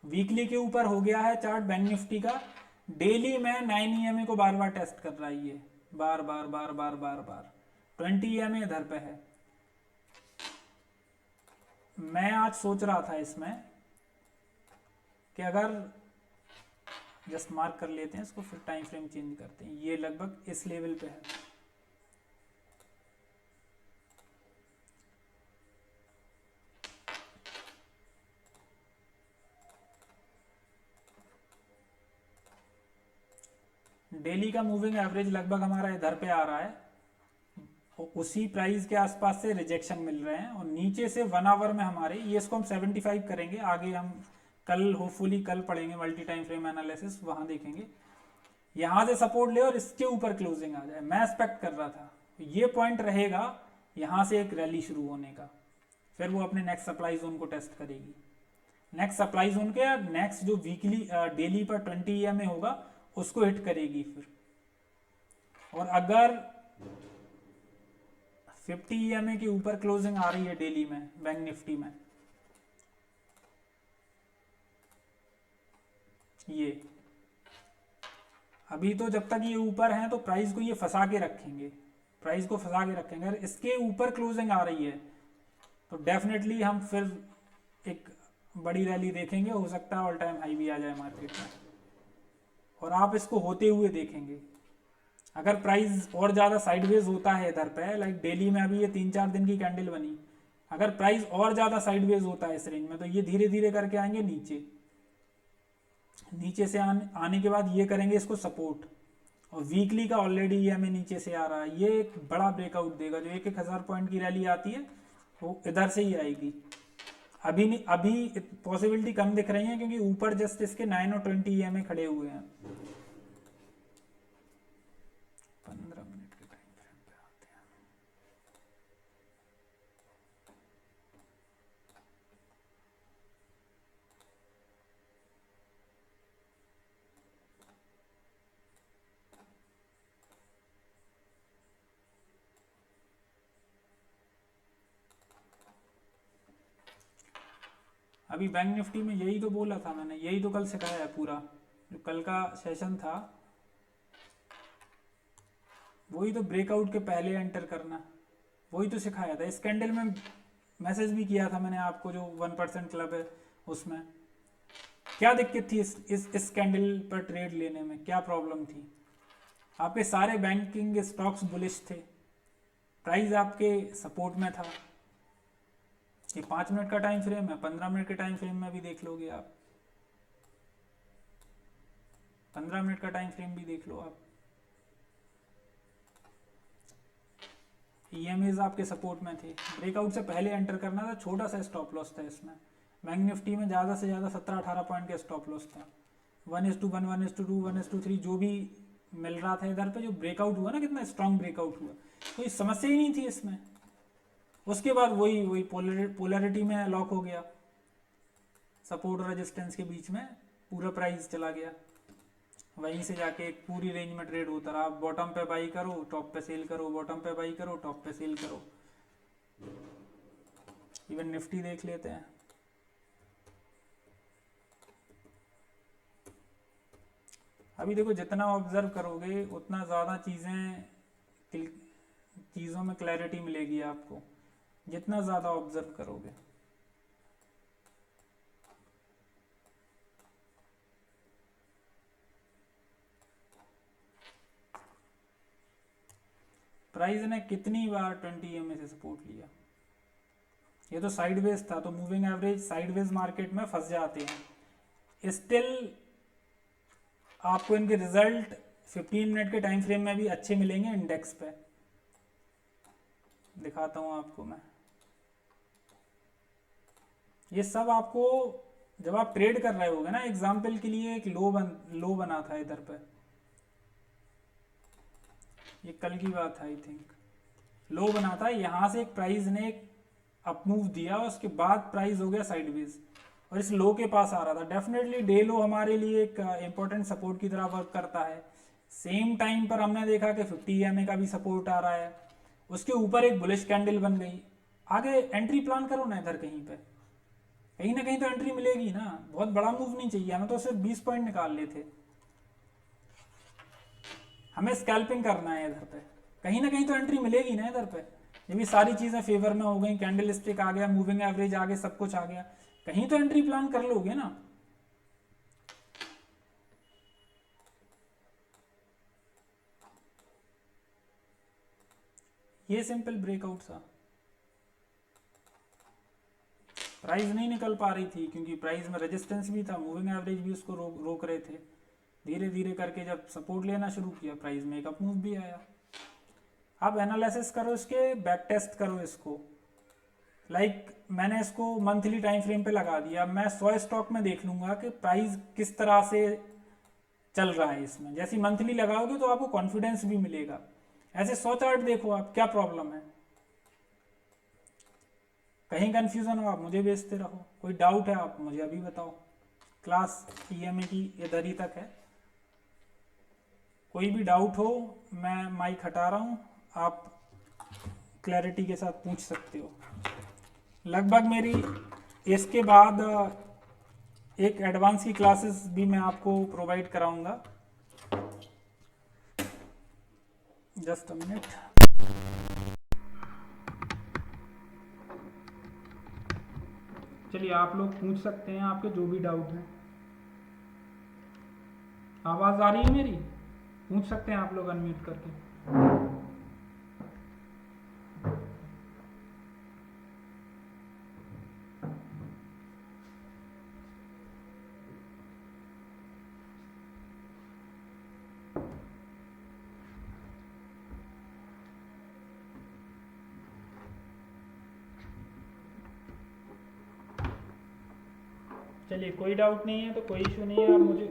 वीकली के ऊपर हो गया है चार्ट बैंक निफ्टी का, डेली में 9 EMA को बार बार टेस्ट कर रहा है ये, बार बार बार बार बार बार 20 EMA इधर पे है। मैं आज सोच रहा था इसमें कि अगर जस्ट मार्क कर लेते हैं इसको, फिर टाइम फ्रेम चेंज करते हैं, ये लगभग इस लेवल पे है। डेली का मूविंग एवरेज लगभग हमारा इधर पे आ रहा है, उसी प्राइस के आसपास से रिजेक्शन मिल रहे हैं, और नीचे से 1 आवर में हमारे, ये इसको हम 75 करेंगे, आगे हम कल होपफुली कल पढ़ेंगे मल्टी टाइम फ्रेम एनालिसिस, वहां देखेंगे। यहाँ से सपोर्ट ले और इसके ऊपर क्लोजिंग आ जाए, मैं एक्सपेक्ट कर रहा था ये पॉइंट रहेगा यहाँ से एक रैली शुरू होने का, फिर वो अपने नेक्स्ट सप्लाई जोन को टेस्ट करेगी। नेक्स्ट सप्लाई जोन के नेक्स्ट जो वीकली डेली पर 20 EMA होगा उसको हिट करेगी फिर। और अगर 50 EMA के ऊपर क्लोजिंग आ रही है डेली में बैंक निफ्टी में, ये अभी तो जब तक ये ऊपर है तो प्राइस को ये फंसा के रखेंगे, प्राइस को फंसा के रखेंगे। अगर इसके ऊपर क्लोजिंग आ रही है तो डेफिनेटली हम फिर एक बड़ी रैली देखेंगे, हो सकता है ऑल टाइम हाई भी आ जाए मार्केट में, और आप इसको होते हुए देखेंगे। अगर प्राइस और ज़्यादा साइडवेज होता है इधर पे, लाइक डेली में अभी ये 3-4 दिन की कैंडल बनी, अगर प्राइस और ज़्यादा साइडवेज होता है इस रेंज में, तो ये धीरे धीरे करके आएंगे नीचे, नीचे से आने के बाद ये करेंगे इसको सपोर्ट, और वीकली का ऑलरेडी ये हमें नीचे से आ रहा है, ये एक बड़ा ब्रेकआउट देगा। जो 1-1000 पॉइंट की रैली आती है वो इधर से ही आएगी। अभी नहीं, अभी पॉसिबिलिटी कम दिख रही है क्योंकि ऊपर जस्ट इसके 9 और 20 EMA खड़े हुए हैं। 15 मिनट के टाइम फ्रेम पे आते हैं। अभी बैंक निफ्टी में यही तो बोला था मैंने, यही तो कल सिखाया है पूरा, जो कल का सेशन था वही तो, ब्रेकआउट के पहले एंटर करना, वही तो सिखाया था। इस कैंडल में मैसेज भी किया था मैंने आपको, जो 1% क्लब है उसमें। क्या दिक्कत थी इस कैंडल पर ट्रेड लेने में, क्या प्रॉब्लम थी? आपके सारे बैंकिंग स्टॉक्स बुलिश थे, प्राइस आपके सपोर्ट में था। ये 5 मिनट का टाइम फ्रेम है, 15 मिनट के टाइम फ्रेम में भी देख लोगे आप, 15 मिनट का टाइम फ्रेम भी देख लो आप। ईएमएज आपके सपोर्ट में थे, ब्रेकआउट से पहले एंटर करना था, छोटा सा स्टॉप लॉस था इसमें। बैंक निफ्टी में ज़्यादा से ज़्यादा 17-18 पॉइंट का स्टॉप लॉस था। 1:1, 1:2, 1:3 जो भी मिल रहा था इधर पे, जो ब्रेकआउट हुआ ना, कितना स्ट्रांग ब्रेकआउट हुआ, कोई समस्या ही नहीं थी इसमें। उसके बाद वही वही पोलैरिटी में लॉक हो गया, सपोर्ट और रेजिस्टेंस के बीच में पूरा प्राइस चला गया। वहीं से जाके एक पूरी रेंज में ट्रेड होता रहा। बॉटम पे बाई करो, टॉप पे सेल करो, बॉटम पे बाई करो, टॉप पे सेल करो। इवन निफ्टी देख लेते हैं। अभी देखो, जितना ऑब्जर्व करोगे उतना ज़्यादा चीज़ों में क्लैरिटी मिलेगी आपको, जितना ज़्यादा ऑब्जर्व करोगे। प्राइस ने कितनी बार 20 EMA से सपोर्ट लिया? ये तो साइडवेज था, तो मूविंग एवरेज साइडवेज मार्केट में फंस जाते हैं। स्टिल आपको इनके रिजल्ट 15 मिनट के टाइम फ्रेम में भी अच्छे मिलेंगे। इंडेक्स पे दिखाता हूँ आपको मैं, ये सब आपको जब आप ट्रेड कर रहे होगे ना, एग्जाम्पल के लिए एक लो बना था इधर पे, ये कल की बात है आई थिंक, लो बना था, यहाँ से एक प्राइस ने एक अप मूव दिया, उसके बाद प्राइस हो गया साइडवेज और इस लो के पास आ रहा था। डेफिनेटली डे लो हमारे लिए एक इंपॉर्टेंट सपोर्ट की तरह वर्क करता है। सेम टाइम पर हमने देखा कि 50 EMA का भी सपोर्ट आ रहा है, उसके ऊपर एक बुलिश कैंडल बन गई। आगे एंट्री प्लान करो ना इधर कहीं पे, कहीं ना कहीं तो एंट्री मिलेगी ना। बहुत बड़ा मूव नहीं चाहिए हमें, तो सिर्फ 20 पॉइंट निकाल लेते, हमें स्कैल्पिंग करना है इधर पे, कहीं ना कहीं तो एंट्री मिलेगी ना इधर पे। ये भी सारी चीज़ें फेवर में हो गई, कैंडल स्टिक आ गया, मूविंग एवरेज आ गया, सब कुछ आ गया, कहीं तो एंट्री प्लान कर लोगे ना। ये सिंपल ब्रेकआउट था, प्राइस नहीं निकल पा रही थी क्योंकि प्राइस में रेजिस्टेंस भी था, मूविंग एवरेज भी उसको रोक रहे थे। धीरे धीरे करके जब सपोर्ट लेना शुरू किया, प्राइस में एक अप मूव भी आया। आप एनालिसिस करो इसके, बैक टेस्ट करो इसको। मैंने इसको मंथली टाइम फ्रेम पे लगा दिया, मैं 100 स्टॉक में देख लूंगा कि प्राइस किस तरह से चल रहा है इसमें। जैसे मंथली लगाओगे तो आपको कॉन्फिडेंस भी मिलेगा। ऐसे 100 चार्ट देखो आप, क्या प्रॉब्लम है? कहीं कंफ्यूजन हो आप मुझे भेजते रहो, कोई डाउट है आप मुझे अभी बताओ। क्लास EMA की इधर ही तक है, कोई भी डाउट हो मैं माइक हटा रहा हूँ, आप क्लैरिटी के साथ पूछ सकते हो। लगभग मेरी इसके बाद एक एडवांस की क्लासेस भी मैं आपको प्रोवाइड कराऊंगा। Just a minute. चलिए आप लोग पूछ सकते हैं, आपके जो भी डाउट हैं। आवाज़ आ रही है मेरी? पूछ सकते हैं आप लोग अनम्यूट करके। चलिए कोई डाउट नहीं है तो कोई इशू नहीं है, आप मुझे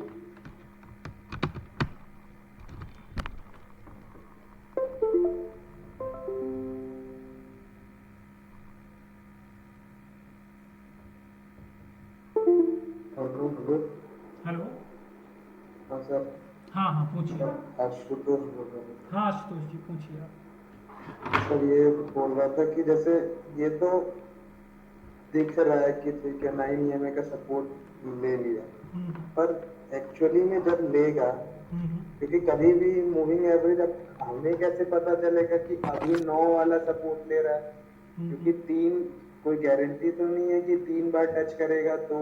हेलो। हाँ सर। हाँ हाँ पूछिए। आशुतोष बोल रहा हूँ। हाँ आशुतोष जी पूछिए आप। सर ये बोल रहा था कि जैसे ये तो दिख रहा है कि ठीक है 9 EMA का सपोर्ट ले लिया, पर एक्चुअली में जब लेगा, क्योंकि कभी भी मूविंग एवरेज अब हमें कैसे पता चलेगा कि अभी 9 वाला सपोर्ट ले रहा है, क्योंकि 3 कोई गारंटी तो नहीं है कि 3 बार टच करेगा तो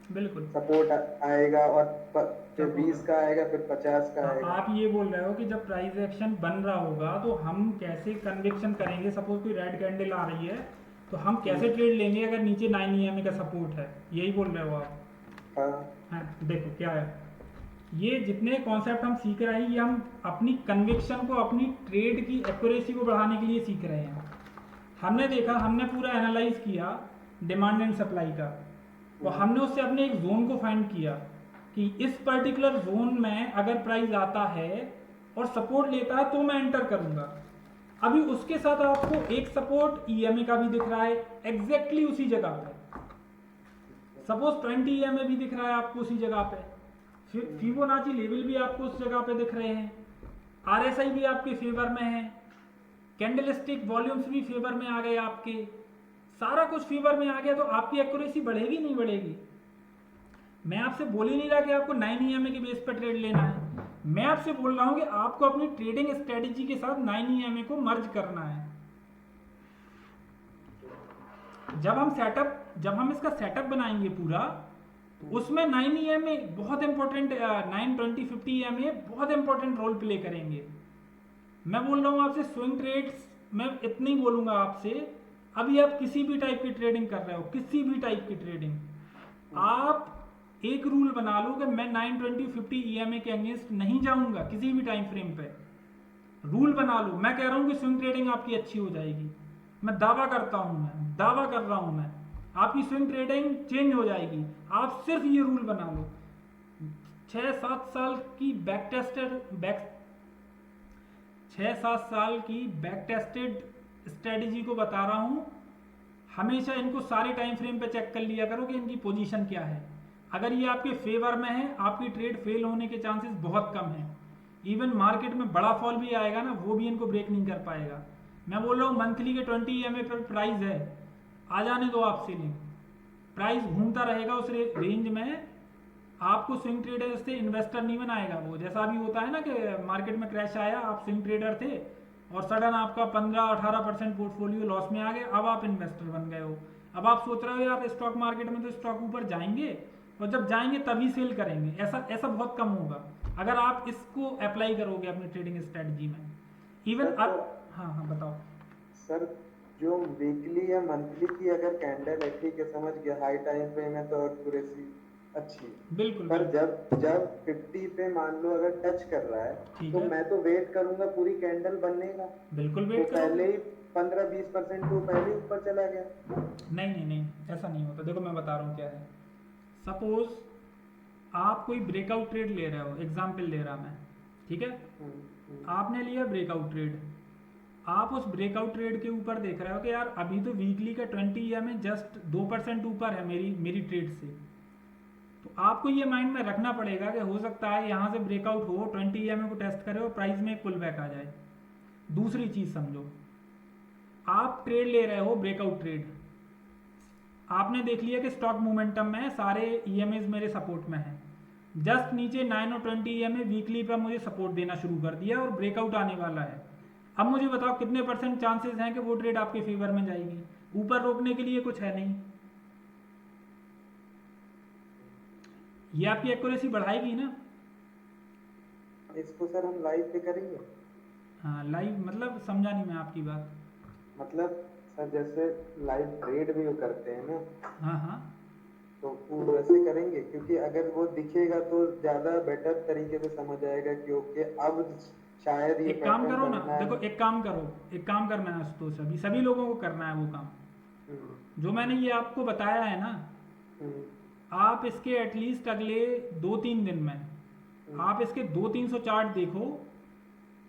बिल्कुल। सपोर्ट आएगा, और फिर जब 20 का आएगा, फिर 50 का आएगा। आप ये बोल रहे हो कि जब प्राइस एक्शन बन रहा होगा तो हम कैसे कन्विक्शन करेंगे? सपोज कोई रेड कैंडल आ रही है तो हम कैसे ट्रेड लेंगे अगर नीचे 9 EMA का सपोर्ट है? यही बोल रहे हो आप? हाँ, हाँ, देखो क्या है, ये जितने कॉन्सेप्ट हम सीख रहे हैं ये हम अपनी कन्विक्शन को, अपनी ट्रेड की एक्यूरेसी को बढ़ाने के लिए सीख रहे हैं। हमने देखा, हमने पूरा एनालाइज किया डिमांड एंड सप्लाई का, और हमने उससे अपने एक जोन को फाइंड किया कि इस पर्टिकुलर जोन में अगर प्राइस आता है और सपोर्ट लेता है तो मैं एंटर करूंगा। अभी उसके साथ आपको एक सपोर्ट EMA का भी दिख रहा है एग्जैक्टली उसी जगह पे, सपोज 20 EMA भी दिख रहा है आपको उसी जगह पे, फिबोनाची लेवल भी आपको उस जगह पे दिख रहे हैं, RSI भी आपके फेवर में है, कैंडलस्टिक वॉल्यूम्स भी फेवर में आ गए आपके, सारा कुछ फेवर में आ गया, तो आपकी एक्यूरेसी बढ़ेगी नहीं बढ़ेगी? मैं आपसे बोल ही नहीं रहा कि आपको 9 EMA के बेस पर ट्रेड लेना है, मैं आपसे बोल रहा हूं कि आपको अपनी ट्रेडिंग स्ट्रेटेजी के साथ 9 EMA को मर्ज करना है। जब हम इसका सेटअप बनाएंगे पूरा, उसमें 9 EMA बहुत इंपॉर्टेंट, 9, 20, 50 EMA बहुत इंपॉर्टेंट रोल प्ले करेंगे। मैं बोल रहा हूं आपसे स्विंग ट्रेड्स, मैं इतना ही बोलूंगा आपसे, अभी आप किसी भी टाइप की ट्रेडिंग कर रहे हो, किसी भी टाइप की ट्रेडिंग, आप एक रूल बना लो कि मैं 9, 20, 50 EMA के अगेंस्ट नहीं जाऊंगा किसी भी टाइम फ्रेम पे। रूल बना लो। मैं कह रहा हूं कि स्विंग ट्रेडिंग आपकी अच्छी हो जाएगी, मैं दावा करता हूं, मैं दावा कर रहा हूं, मैं आपकी स्विंग ट्रेडिंग चेंज हो जाएगी। आप सिर्फ ये रूल बना लो, 6-7 साल की बैक टेस्टेड 6-7 साल की बैक टेस्टेड स्ट्रेटेजी को बता रहा हूं। हमेशा इनको सारे टाइम फ्रेम पे चेक कर लिया करो कि इनकी पोजीशन क्या है। अगर ये आपके फेवर में है, आपकी ट्रेड फेल होने के चांसेस बहुत कम हैं। इवन मार्केट में बड़ा फॉल भी आएगा ना, वो भी इनको ब्रेक नहीं कर पाएगा। मैं बोल रहा हूँ मंथली के 20 EMA पर प्राइस है, आ जाने दो आप सेलिंग, प्राइस घूमता रहेगा उस रेंज में। आपको स्विंग ट्रेडर से इन्वेस्टर नहीं बनाएगा वो, जैसा अभी होता है ना कि मार्केट में क्रैश आया, आप स्विंग ट्रेडर थे और सडन आपका 15-18% पोर्टफोलियो लॉस में आ गया, अब आप इन्वेस्टर बन गए हो। अब आप सोच रहे हो यार स्टॉक मार्केट में तो स्टॉक ऊपर जाएंगे और जब जाएंगे तभी सेल करेंगे, ऐसा बहुत कम होगा अगर आप इसको अप्लाई करोगे अपनी ट्रेडिंग स्ट्रेटजी में। इवन अब हाँ बताओ सर, जो वीकली या मंथली की अगर कैंडल है, ठीक है समझ गया, हाई टाइम फ्रेम है तो एक्यूरेसी अच्छी है। बिल्कुल, पर जब 50 पे मान लो अगर टच कर रहा है, ठीक तो है, मैं तो वेट करूंगा पूरी कैंडल बनने का। बिल्कुल तो वेट करो। पहले ही 15-20% तो पहले ही ऊपर चला गया। नहीं, ऐसा नहीं होता। देखो मैं बता रहा हूँ क्या है। सपोज आप कोई ब्रेकआउट ट्रेड ले रहे हो, एग्जाम्पल ले रहा मैं, ठीक है, आपने लिया ब्रेकआउट ट्रेड, आप उस ब्रेकआउट ट्रेड के ऊपर देख रहे हो कि यार अभी तो वीकली का 20 EMA जस्ट 2% ऊपर है मेरी ट्रेड से, तो आपको ये माइंड में रखना पड़ेगा कि हो सकता है यहाँ से ब्रेकआउट हो, 20 EMA को टेस्ट करे और प्राइस में पुल बैक आ जाए। दूसरी चीज समझो, आप ट्रेड ले रहे हो ब्रेकआउट ट्रेड, आपने देख लिया कि स्टॉक मोमेंटम में सारे EMAs मेरे सपोर्ट में है, जस्ट नीचे 9 और 20 EMA वीकली पर मुझे सपोर्ट देना शुरू कर दिया और ब्रेकआउट आने वाला है। अब मुझे बताओ कितने % चांसेस हैं कि वो ट्रेड आपके फेवर में जाएगी? ऊपर रोकने के लिए कुछ है नहीं। ये आपकी एक्यूरेसी बढ़ाएगी ना। इसको सर हम लाइव पे करेंगे। हाँ लाइव मतलब समझा नहीं मैं आपकी बात। मतलब सर जैसे लाइव ट्रेड भी वो करते हैं ना, हाँ तो वो वैसे करेंगे, क्योंकि अगर वो दिखेगा तो ज्यादा बेटर तरीके से समझ आएगा कि ओके अब शायद ये एक काम पैटर्न करो ना, बनना है। देखो एक काम करना है तो सभी लोगों को करना है वो काम हम्म, जो मैंने ये आपको बताया है ना। हम्म, आप इसके एटलीस्ट अगले 2-3 दिन में आप इसके 200-300 चार्ट देखो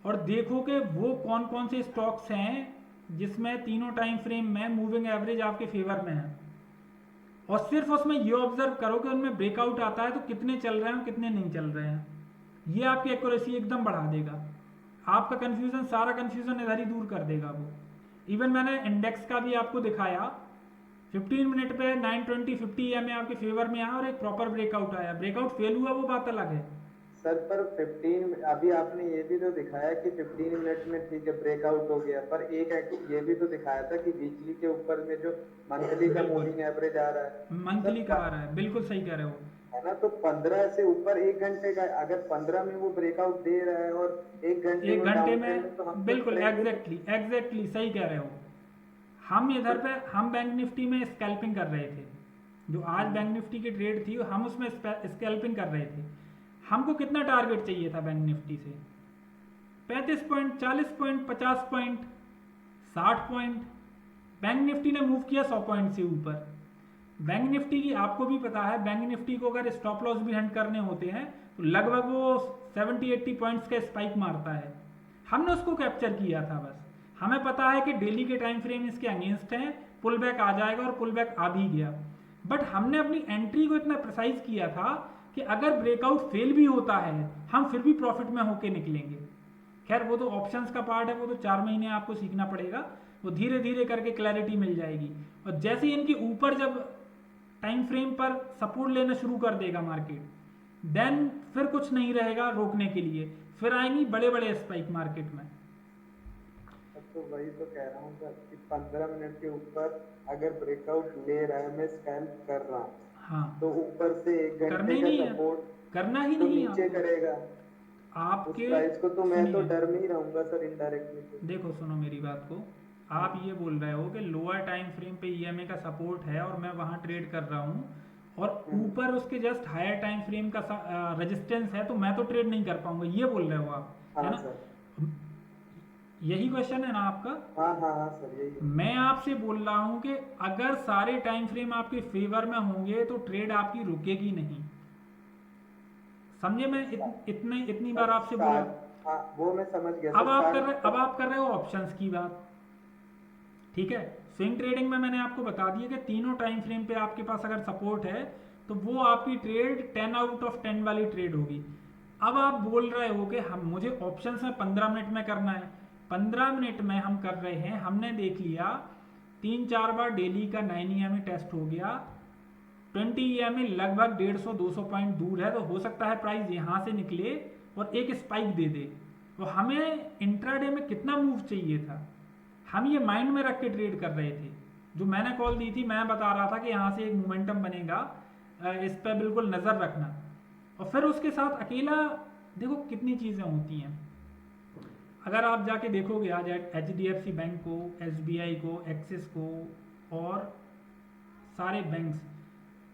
और देखो कि वो कौन कौन से स्टॉक्स हैं जिसमें तीनों टाइम फ्रेम में मूविंग एवरेज आपके फेवर में है, और सिर्फ उसमें ये ऑब्जर्व करो कि उनमें ब्रेकआउट आता है तो कितने चल रहे हैं और कितने नहीं चल रहे हैं। ये आपकी एक्यूरेसी एकदम बढ़ा देगा, आपका कंफ्यूजन, सारा कंफ्यूजन इधर ही दूर कर देगा वो। इवन मैंने इंडेक्स का भी आपको दिखाया 15 मिनट पे 920 50 EMA आपके फेवर में आया और एक प्रॉपर ब्रेकआउट आया, ब्रेकआउट फेल हुआ वो बात अलग है। सर पर 15 अभी आपने ये भी तो दिखाया कि 15 मिनट में ठीक है ब्रेकआउट हो गया, पर ये भी तो दिखाया था कि वीकली के ऊपर में जो मंथली का बिल्कुल मूविंग एवरेज आ रहा है मंथली का सर, आ रहा है, बिल्कुल सही कह रहे हो। है ना, तो 15 से ऊपर 1 घंटे का, अगर 15 में वो ब्रेकआउट दे रहा है और 1 घंटे एक वो घंटे डाउन ट्रेंड में, तो में हम तो बिल्कुल ट्रेंड एग्जैक्टली एग्जैक्टली सही कह रहे हो। हम इधर पे हम बैंक निफ्टी में स्कैल्पिंग कर रहे थे, जो आज बैंक निफ्टी की ट्रेड थी हम उसमें स्कैल्पिंग कर रहे थे। हमको कितना टारगेट चाहिए था बैंक निफ्टी से? 35 point, 40 point, 50 point, 60 point. Bank Nifty ने मूव किया 100 पॉइंट से ऊपर। बैंक निफ्टी की आपको भी पता है, बैंक निफ्टी को अगर स्टॉप लॉस भी हंट करने होते हैं तो लगभग वो 70-80 पॉइंट्स का स्पाइक मारता है। हमने उसको कैप्चर किया था बस। हमें पता है कि डेली के टाइम फ्रेम इसके अगेंस्ट हैं, पुल बैक आ जाएगा और पुल बैक आ भी गया। बट हमने अपनी एंट्री को इतना प्रिसाइज किया था कि अगर ब्रेकआउट फेल भी होता है हम फिर भी प्रॉफिट में होके निकलेंगे। खैर वो तो ऑप्शंस का पार्ट है, वो तो 4 महीने आपको सीखना पड़ेगा, वो धीरे धीरे करके क्लैरिटी मिल जाएगी। और जैसे ही इनके ऊपर जब टाइम फ्रेम पर सपोर्ट लेना शुरू कर देगा मार्केट, देन फिर कुछ नहीं रहेगा रोकने के लिए, फिर आएंगी बड़े बड़े स्पाइक मार्केट में। तो वही तो कह रहा हूँ सर कि 15 मिनट के ऊपर अगर ब्रेकआउट ले रहा है, मैं स्कैल्प कर रहा हूँ, हाँ तो ऊपर से 1 करना घंटे ही का नहीं है, सपोर्ट करना ही तो नहीं है नीचे आपको। करेगा उस आपके प्राइस को, तो मैं तो सुनिए, डर में ही रहूंगा सर इनडायरेक्टली। देखो सुनो मेरी बात को। आप ये बोल रहे हो कि लोअर टाइम फ्रेम पे ईएमए का सपोर्ट है और मैं वहां ट्रेड कर रहा हूँ, और ऊपर उसके जस्ट हायर टाइम फ्रेम का रेजिस्टेंस है, तो मैं तो ट्रेड नहीं कर पाऊंगा, ये बोल रहे हो आप, है हाँ ना? सर, यही क्वेश्चन है ना आपका? हाँ हाँ हाँ सर, यही है। मैं आपसे बोल रहा हूं कि अगर सारे टाइम फ्रेम आपके फेवर में होंगे तो ट्रेड आपकी रुकेगी नहीं। समझे? मैं इतनी बार सर आपसे बोला। हाँ वो मैं समझ गया अब सर, अब आप कर रहे हो ऑप्शंस की बात, ठीक है? स्विंग ट्रेडिंग में मैंने आपको बता दिया कि तीनों टाइम फ्रेम पे आपके पास अगर सपोर्ट है तो वो आपकी ट्रेड 10 आउट ऑफ 10 वाली ट्रेड होगी। अब आप बोल रहे हो कि हम मुझे ऑप्शंस में 15 मिनट में करना है। 15 मिनट में हम कर रहे हैं, हमने देख लिया 3-4 बार डेली का 9 EMA टेस्ट हो गया, 20 EMA लगभग 150-200 पॉइंट दूर है, तो हो सकता है प्राइस यहाँ से निकले और एक स्पाइक दे दे। तो हमें इंट्राडे में कितना मूव चाहिए था, हम ये माइंड में रख के ट्रेड कर रहे थे। जो मैंने कॉल दी थी, मैं बता रहा था कि यहाँ से एक मोमेंटम बनेगा, इस पर बिल्कुल नज़र रखना। और फिर उसके साथ अकेला देखो कितनी चीज़ें होती हैं। अगर आप जाके देखोगे आज HDFC बैंक को, SBI को, एक्सिस को और सारे बैंक्स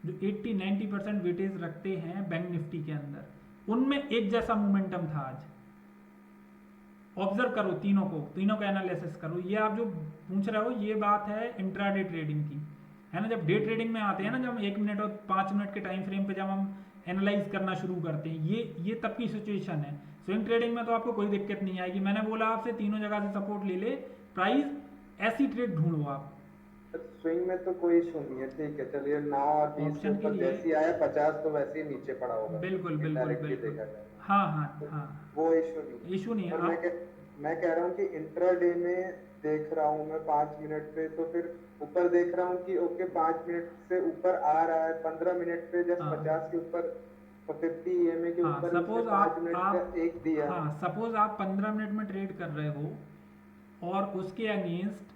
जो 80-90% वेटेज रखते हैं बैंक निफ्टी के अंदर, उनमें एक जैसा मोमेंटम था आज। ऑब्जर्व करो तीनों का एनालिसिस करो। ये आप जो पूछ रहे हो ये बात है इंट्राडे ट्रेडिंग की, है ना? जब डे ट्रेडिंग में आते हैं ना, जब हम 1 मिनट और 5 मिनट के टाइम फ्रेम पे जब हम एनालाइज करना शुरू करते हैं, ये तब की सिचुएशन है। स्विंग ट्रेडिंग में तो आपको कोई दिक्कत नहीं आएगी। मैंने बोला आपसे तीनों जगह से सपोर्ट ले ले, प्राइस ऐसी ट्रेड ढूंढो आप। स्विंग में तो कोई इशू नहीं है, ठीक है, चलिए 9 और 20 के ऑप्शन के ऊपर लिए जैसे ही आया 50 तो वैसे ही नीचे पड़ा होगा, बिल्कुल बिल्कुल इनडायरेक्टली बिल्कुल, देखा जाए हाँ हाँ तो हाँ, वो इशू नहीं इशू नहीं है। है। और मैं कह रहा हूँ कि इंट्राडे में देख रहा हूँ मैं 5 मिनट पे, तो फिर ऊपर देख रहा हूँ कि ओके 5 मिनट से ऊपर आ रहा है, 15 मिनट पे जस्ट हाँ 50 के ऊपर, 50 EMA के हाँ, ऊपर इसने सपोज 5 मिनट का आप एक दिया। हाँ सपोज आप 15 मिनट में ट्रेड कर रहे हो और उसके अगेंस्ट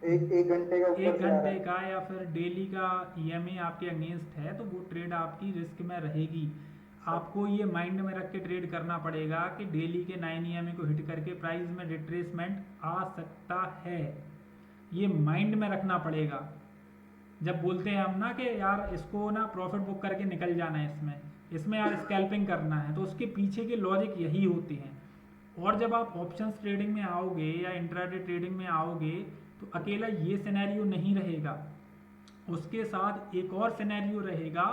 एक घंटे का ऊपर 1 से आ रहा घंटे है। का या फिर डेली का EMA आपके अगेंस्ट है, तो वो ट्रेड आपकी रिस्क में रहेगी। आपको ये माइंड में रख के ट्रेड करना पड़ेगा कि डेली के 9 EMA को हिट करके प्राइस में रिट्रेसमेंट आ सकता है, ये माइंड में रखना पड़ेगा। जब बोलते हैं हम ना कि यार इसको ना प्रॉफिट बुक करके निकल जाना है, इसमें यार स्कैल्पिंग करना है, तो उसके पीछे के लॉजिक यही होते हैं। और जब आप ऑप्शंस ट्रेडिंग में आओगे या इंट्राडे ट्रेडिंग में आओगे तो अकेला ये सिनेरियो नहीं रहेगा, उसके साथ एक और सिनेरियो रहेगा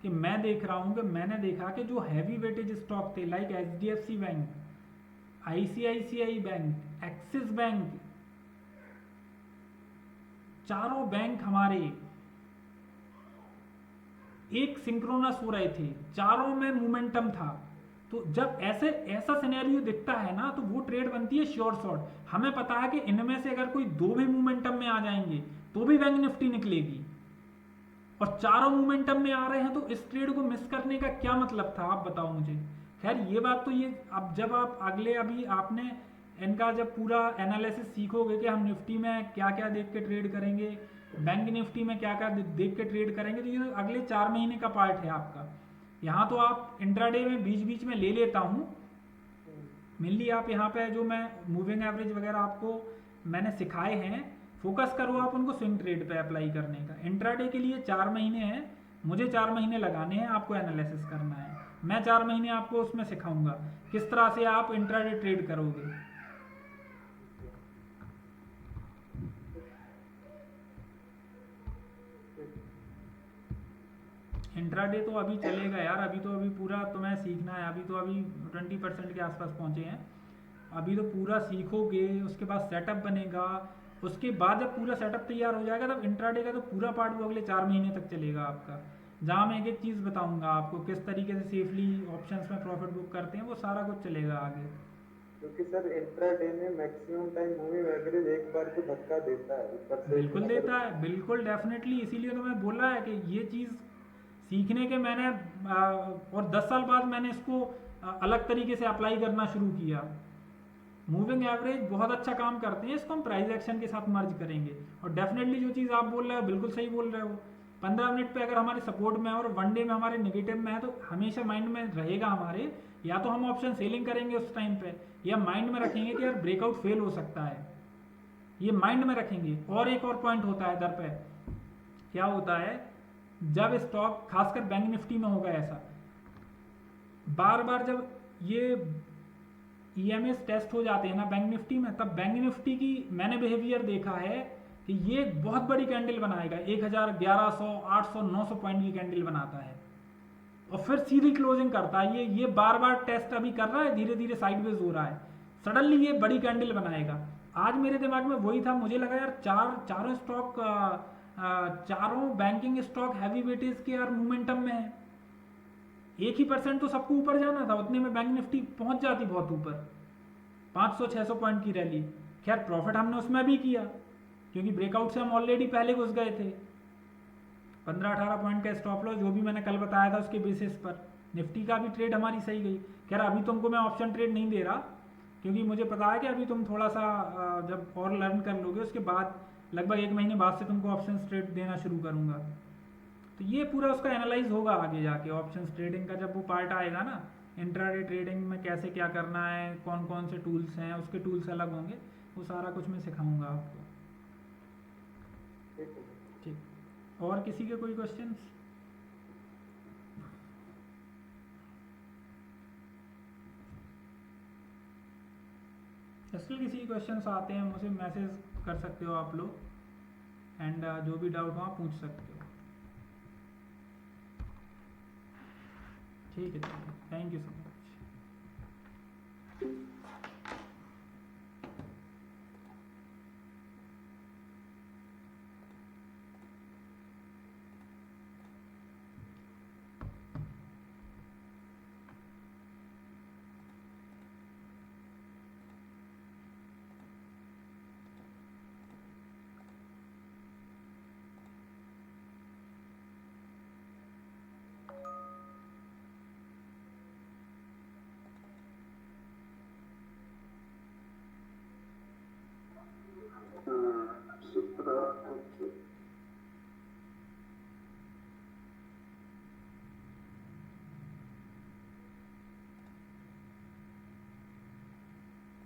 कि मैं देख रहा हूँ कि मैंने देखा कि जो हैवी वेटेज स्टॉक थे like HDFC bank, ICICI bank, axis bank, चारों बैंक हमारे एक सिंक्रोनस हो रहे थे, चारों में मोमेंटम था। तो जब ऐसा सिनेरियो दिखता है ना, तो वो ट्रेड बनती है श्योर शॉट। हमें पता है कि इनमें से अगर कोई दो भी मोमेंटम में आ जाएंगे तो भी बैंक निफ्टी निकलेगी, और चारों मोमेंटम में आ रहे हैं, तो इस ट्रेड को मिस करने का क्या मतलब था, आप बताओ मुझे। खैर ये बात तो ये, अब जब आप अगले, अभी आपने इनका जब पूरा एनालिसिस सीखोगे कि हम निफ्टी में क्या क्या देख के ट्रेड करेंगे, बैंक निफ्टी में क्या क्या देख के ट्रेड करेंगे, तो ये अगले 4 महीने का पार्ट है आपका। यहाँ तो आप इंट्राडे में बीच बीच में ले लेता हूँ, मेनली आप यहाँ पे जो मैं मूविंग एवरेज वगैरह आपको मैंने सिखाए हैं, फोकस करो आप उनको स्विंग ट्रेड पे अप्लाई करने का। इंट्राडे के लिए 4 महीने हैं, मुझे 4 महीने लगाने हैं, आपको एनालिसिस करना है। मैं 4 महीने आपको उसमें सिखाऊंगा किस तरह से आप इंट्राडे ट्रेड करोगे। इंट्राडे तो अभी चलेगा यार, अभी तो अभी पूरा तुम्हें सीखना है, अभी तो अभी 20% के आसपास पहुंचे हैं, अभी तो पूरा सीखोगे, उसके बाद सेटअप बनेगा, उसके बाद जब पूरा सेटअप तैयार हो जाएगा तब इंट्राडे का तो पूरा पार्ट वो अगले 4 महीने तक चलेगा आपका, जहाँ मैं एक एक चीज़ बताऊंगा आपको किस तरीके से सेफली ऑप्शंस में प्रॉफिट बुक करते हैं, वो सारा कुछ चलेगा आगे। क्योंकि सर इंट्राडे में मैक्सिमम टाइम मूविंग एवरेज एक बार को धक्का देता है ऊपर से। बिल्कुल देता है, बिल्कुल डेफिनेटली, इसीलिए तो मैं बोल रहा है कि ये चीज़ सीखने के मैंने और 10 साल बाद मैंने इसको अलग तरीके से अप्लाई करना शुरू किया। मूविंग एवरेज बहुत अच्छा काम करते हैं, इसको हम प्राइस एक्शन के साथ मर्ज करेंगे, और डेफिनेटली जो चीज़ आप बोल रहे हो बिल्कुल सही बोल रहे हो। 15 मिनट पे अगर हमारे सपोर्ट में है और 1 डे में हमारे नेगेटिव में है, तो हमेशा माइंड में रहेगा हमारे, या तो हम ऑप्शन सेलिंग करेंगे उस टाइम पे, या माइंड में रखेंगे कि यार ब्रेकआउट फेल हो सकता है, ये माइंड में रखेंगे। और एक और पॉइंट होता है इधर पे, क्या होता है, जब स्टॉक खासकर बैंक निफ्टी में होगा ऐसा, बार बार जब ये ईएमएस टेस्ट हो जाते हैं ना बैंक निफ्टी में, तब बैंक निफ्टी की मैंने बिहेवियर देखा है कि ये बहुत बड़ी कैंडल बनाएगा, 1000, 1100, 800, 900 पॉइंट की कैंडल बनाता है, और फिर सीधी क्लोजिंग करता है। ये बार बार टेस्ट अभी कर रहा है, धीरे धीरे साइडवेज हो रहा है, सडनली ये बड़ी कैंडल बनाएगा। आज मेरे दिमाग में वही था, मुझे लगा यार चारों स्टॉक, चारों बैंकिंग स्टॉक हैवी वेटेज के यार मोमेंटम में है, 1% तो सबको ऊपर जाना था, उतने में बैंक निफ्टी पहुंच जाती बहुत ऊपर, 500-600 पॉइंट की रैली। खैर प्रॉफिट हमने उसमें भी किया, क्योंकि ब्रेकआउट से हम ऑलरेडी पहले घुस गए थे। 15-18 पॉइंट का स्टॉप लॉस जो भी मैंने कल बताया था उसके बेसिस पर निफ्टी का भी ट्रेड हमारी सही गई। खैर अभी तुमको मैं ऑप्शन ट्रेड नहीं दे रहा, क्योंकि मुझे पता है कि अभी तुम थोड़ा सा जब और लर्न कर लोगे उसके बाद लगभग 1 महीने बाद से तुमको ऑप्शन ट्रेड देना शुरू करूँगा। तो ये पूरा उसका एनालाइज होगा आगे जाके, ऑप्शंस ट्रेडिंग का जब वो पार्ट आएगा ना, इंट्राडे ट्रेडिंग में कैसे क्या करना है, कौन कौन से टूल्स हैं, उसके टूल्स अलग होंगे, वो सारा कुछ मैं सिखाऊंगा आपको। ठीक, और किसी के कोई क्वेश्चंस? स्टिल किसी क्वेश्चंस आते हैं मुझे मैसेज कर सकते हो आप लोग, एंड जो भी डाउट हो आप पूछ सकते हो। ठीक है, थैंक यू सर।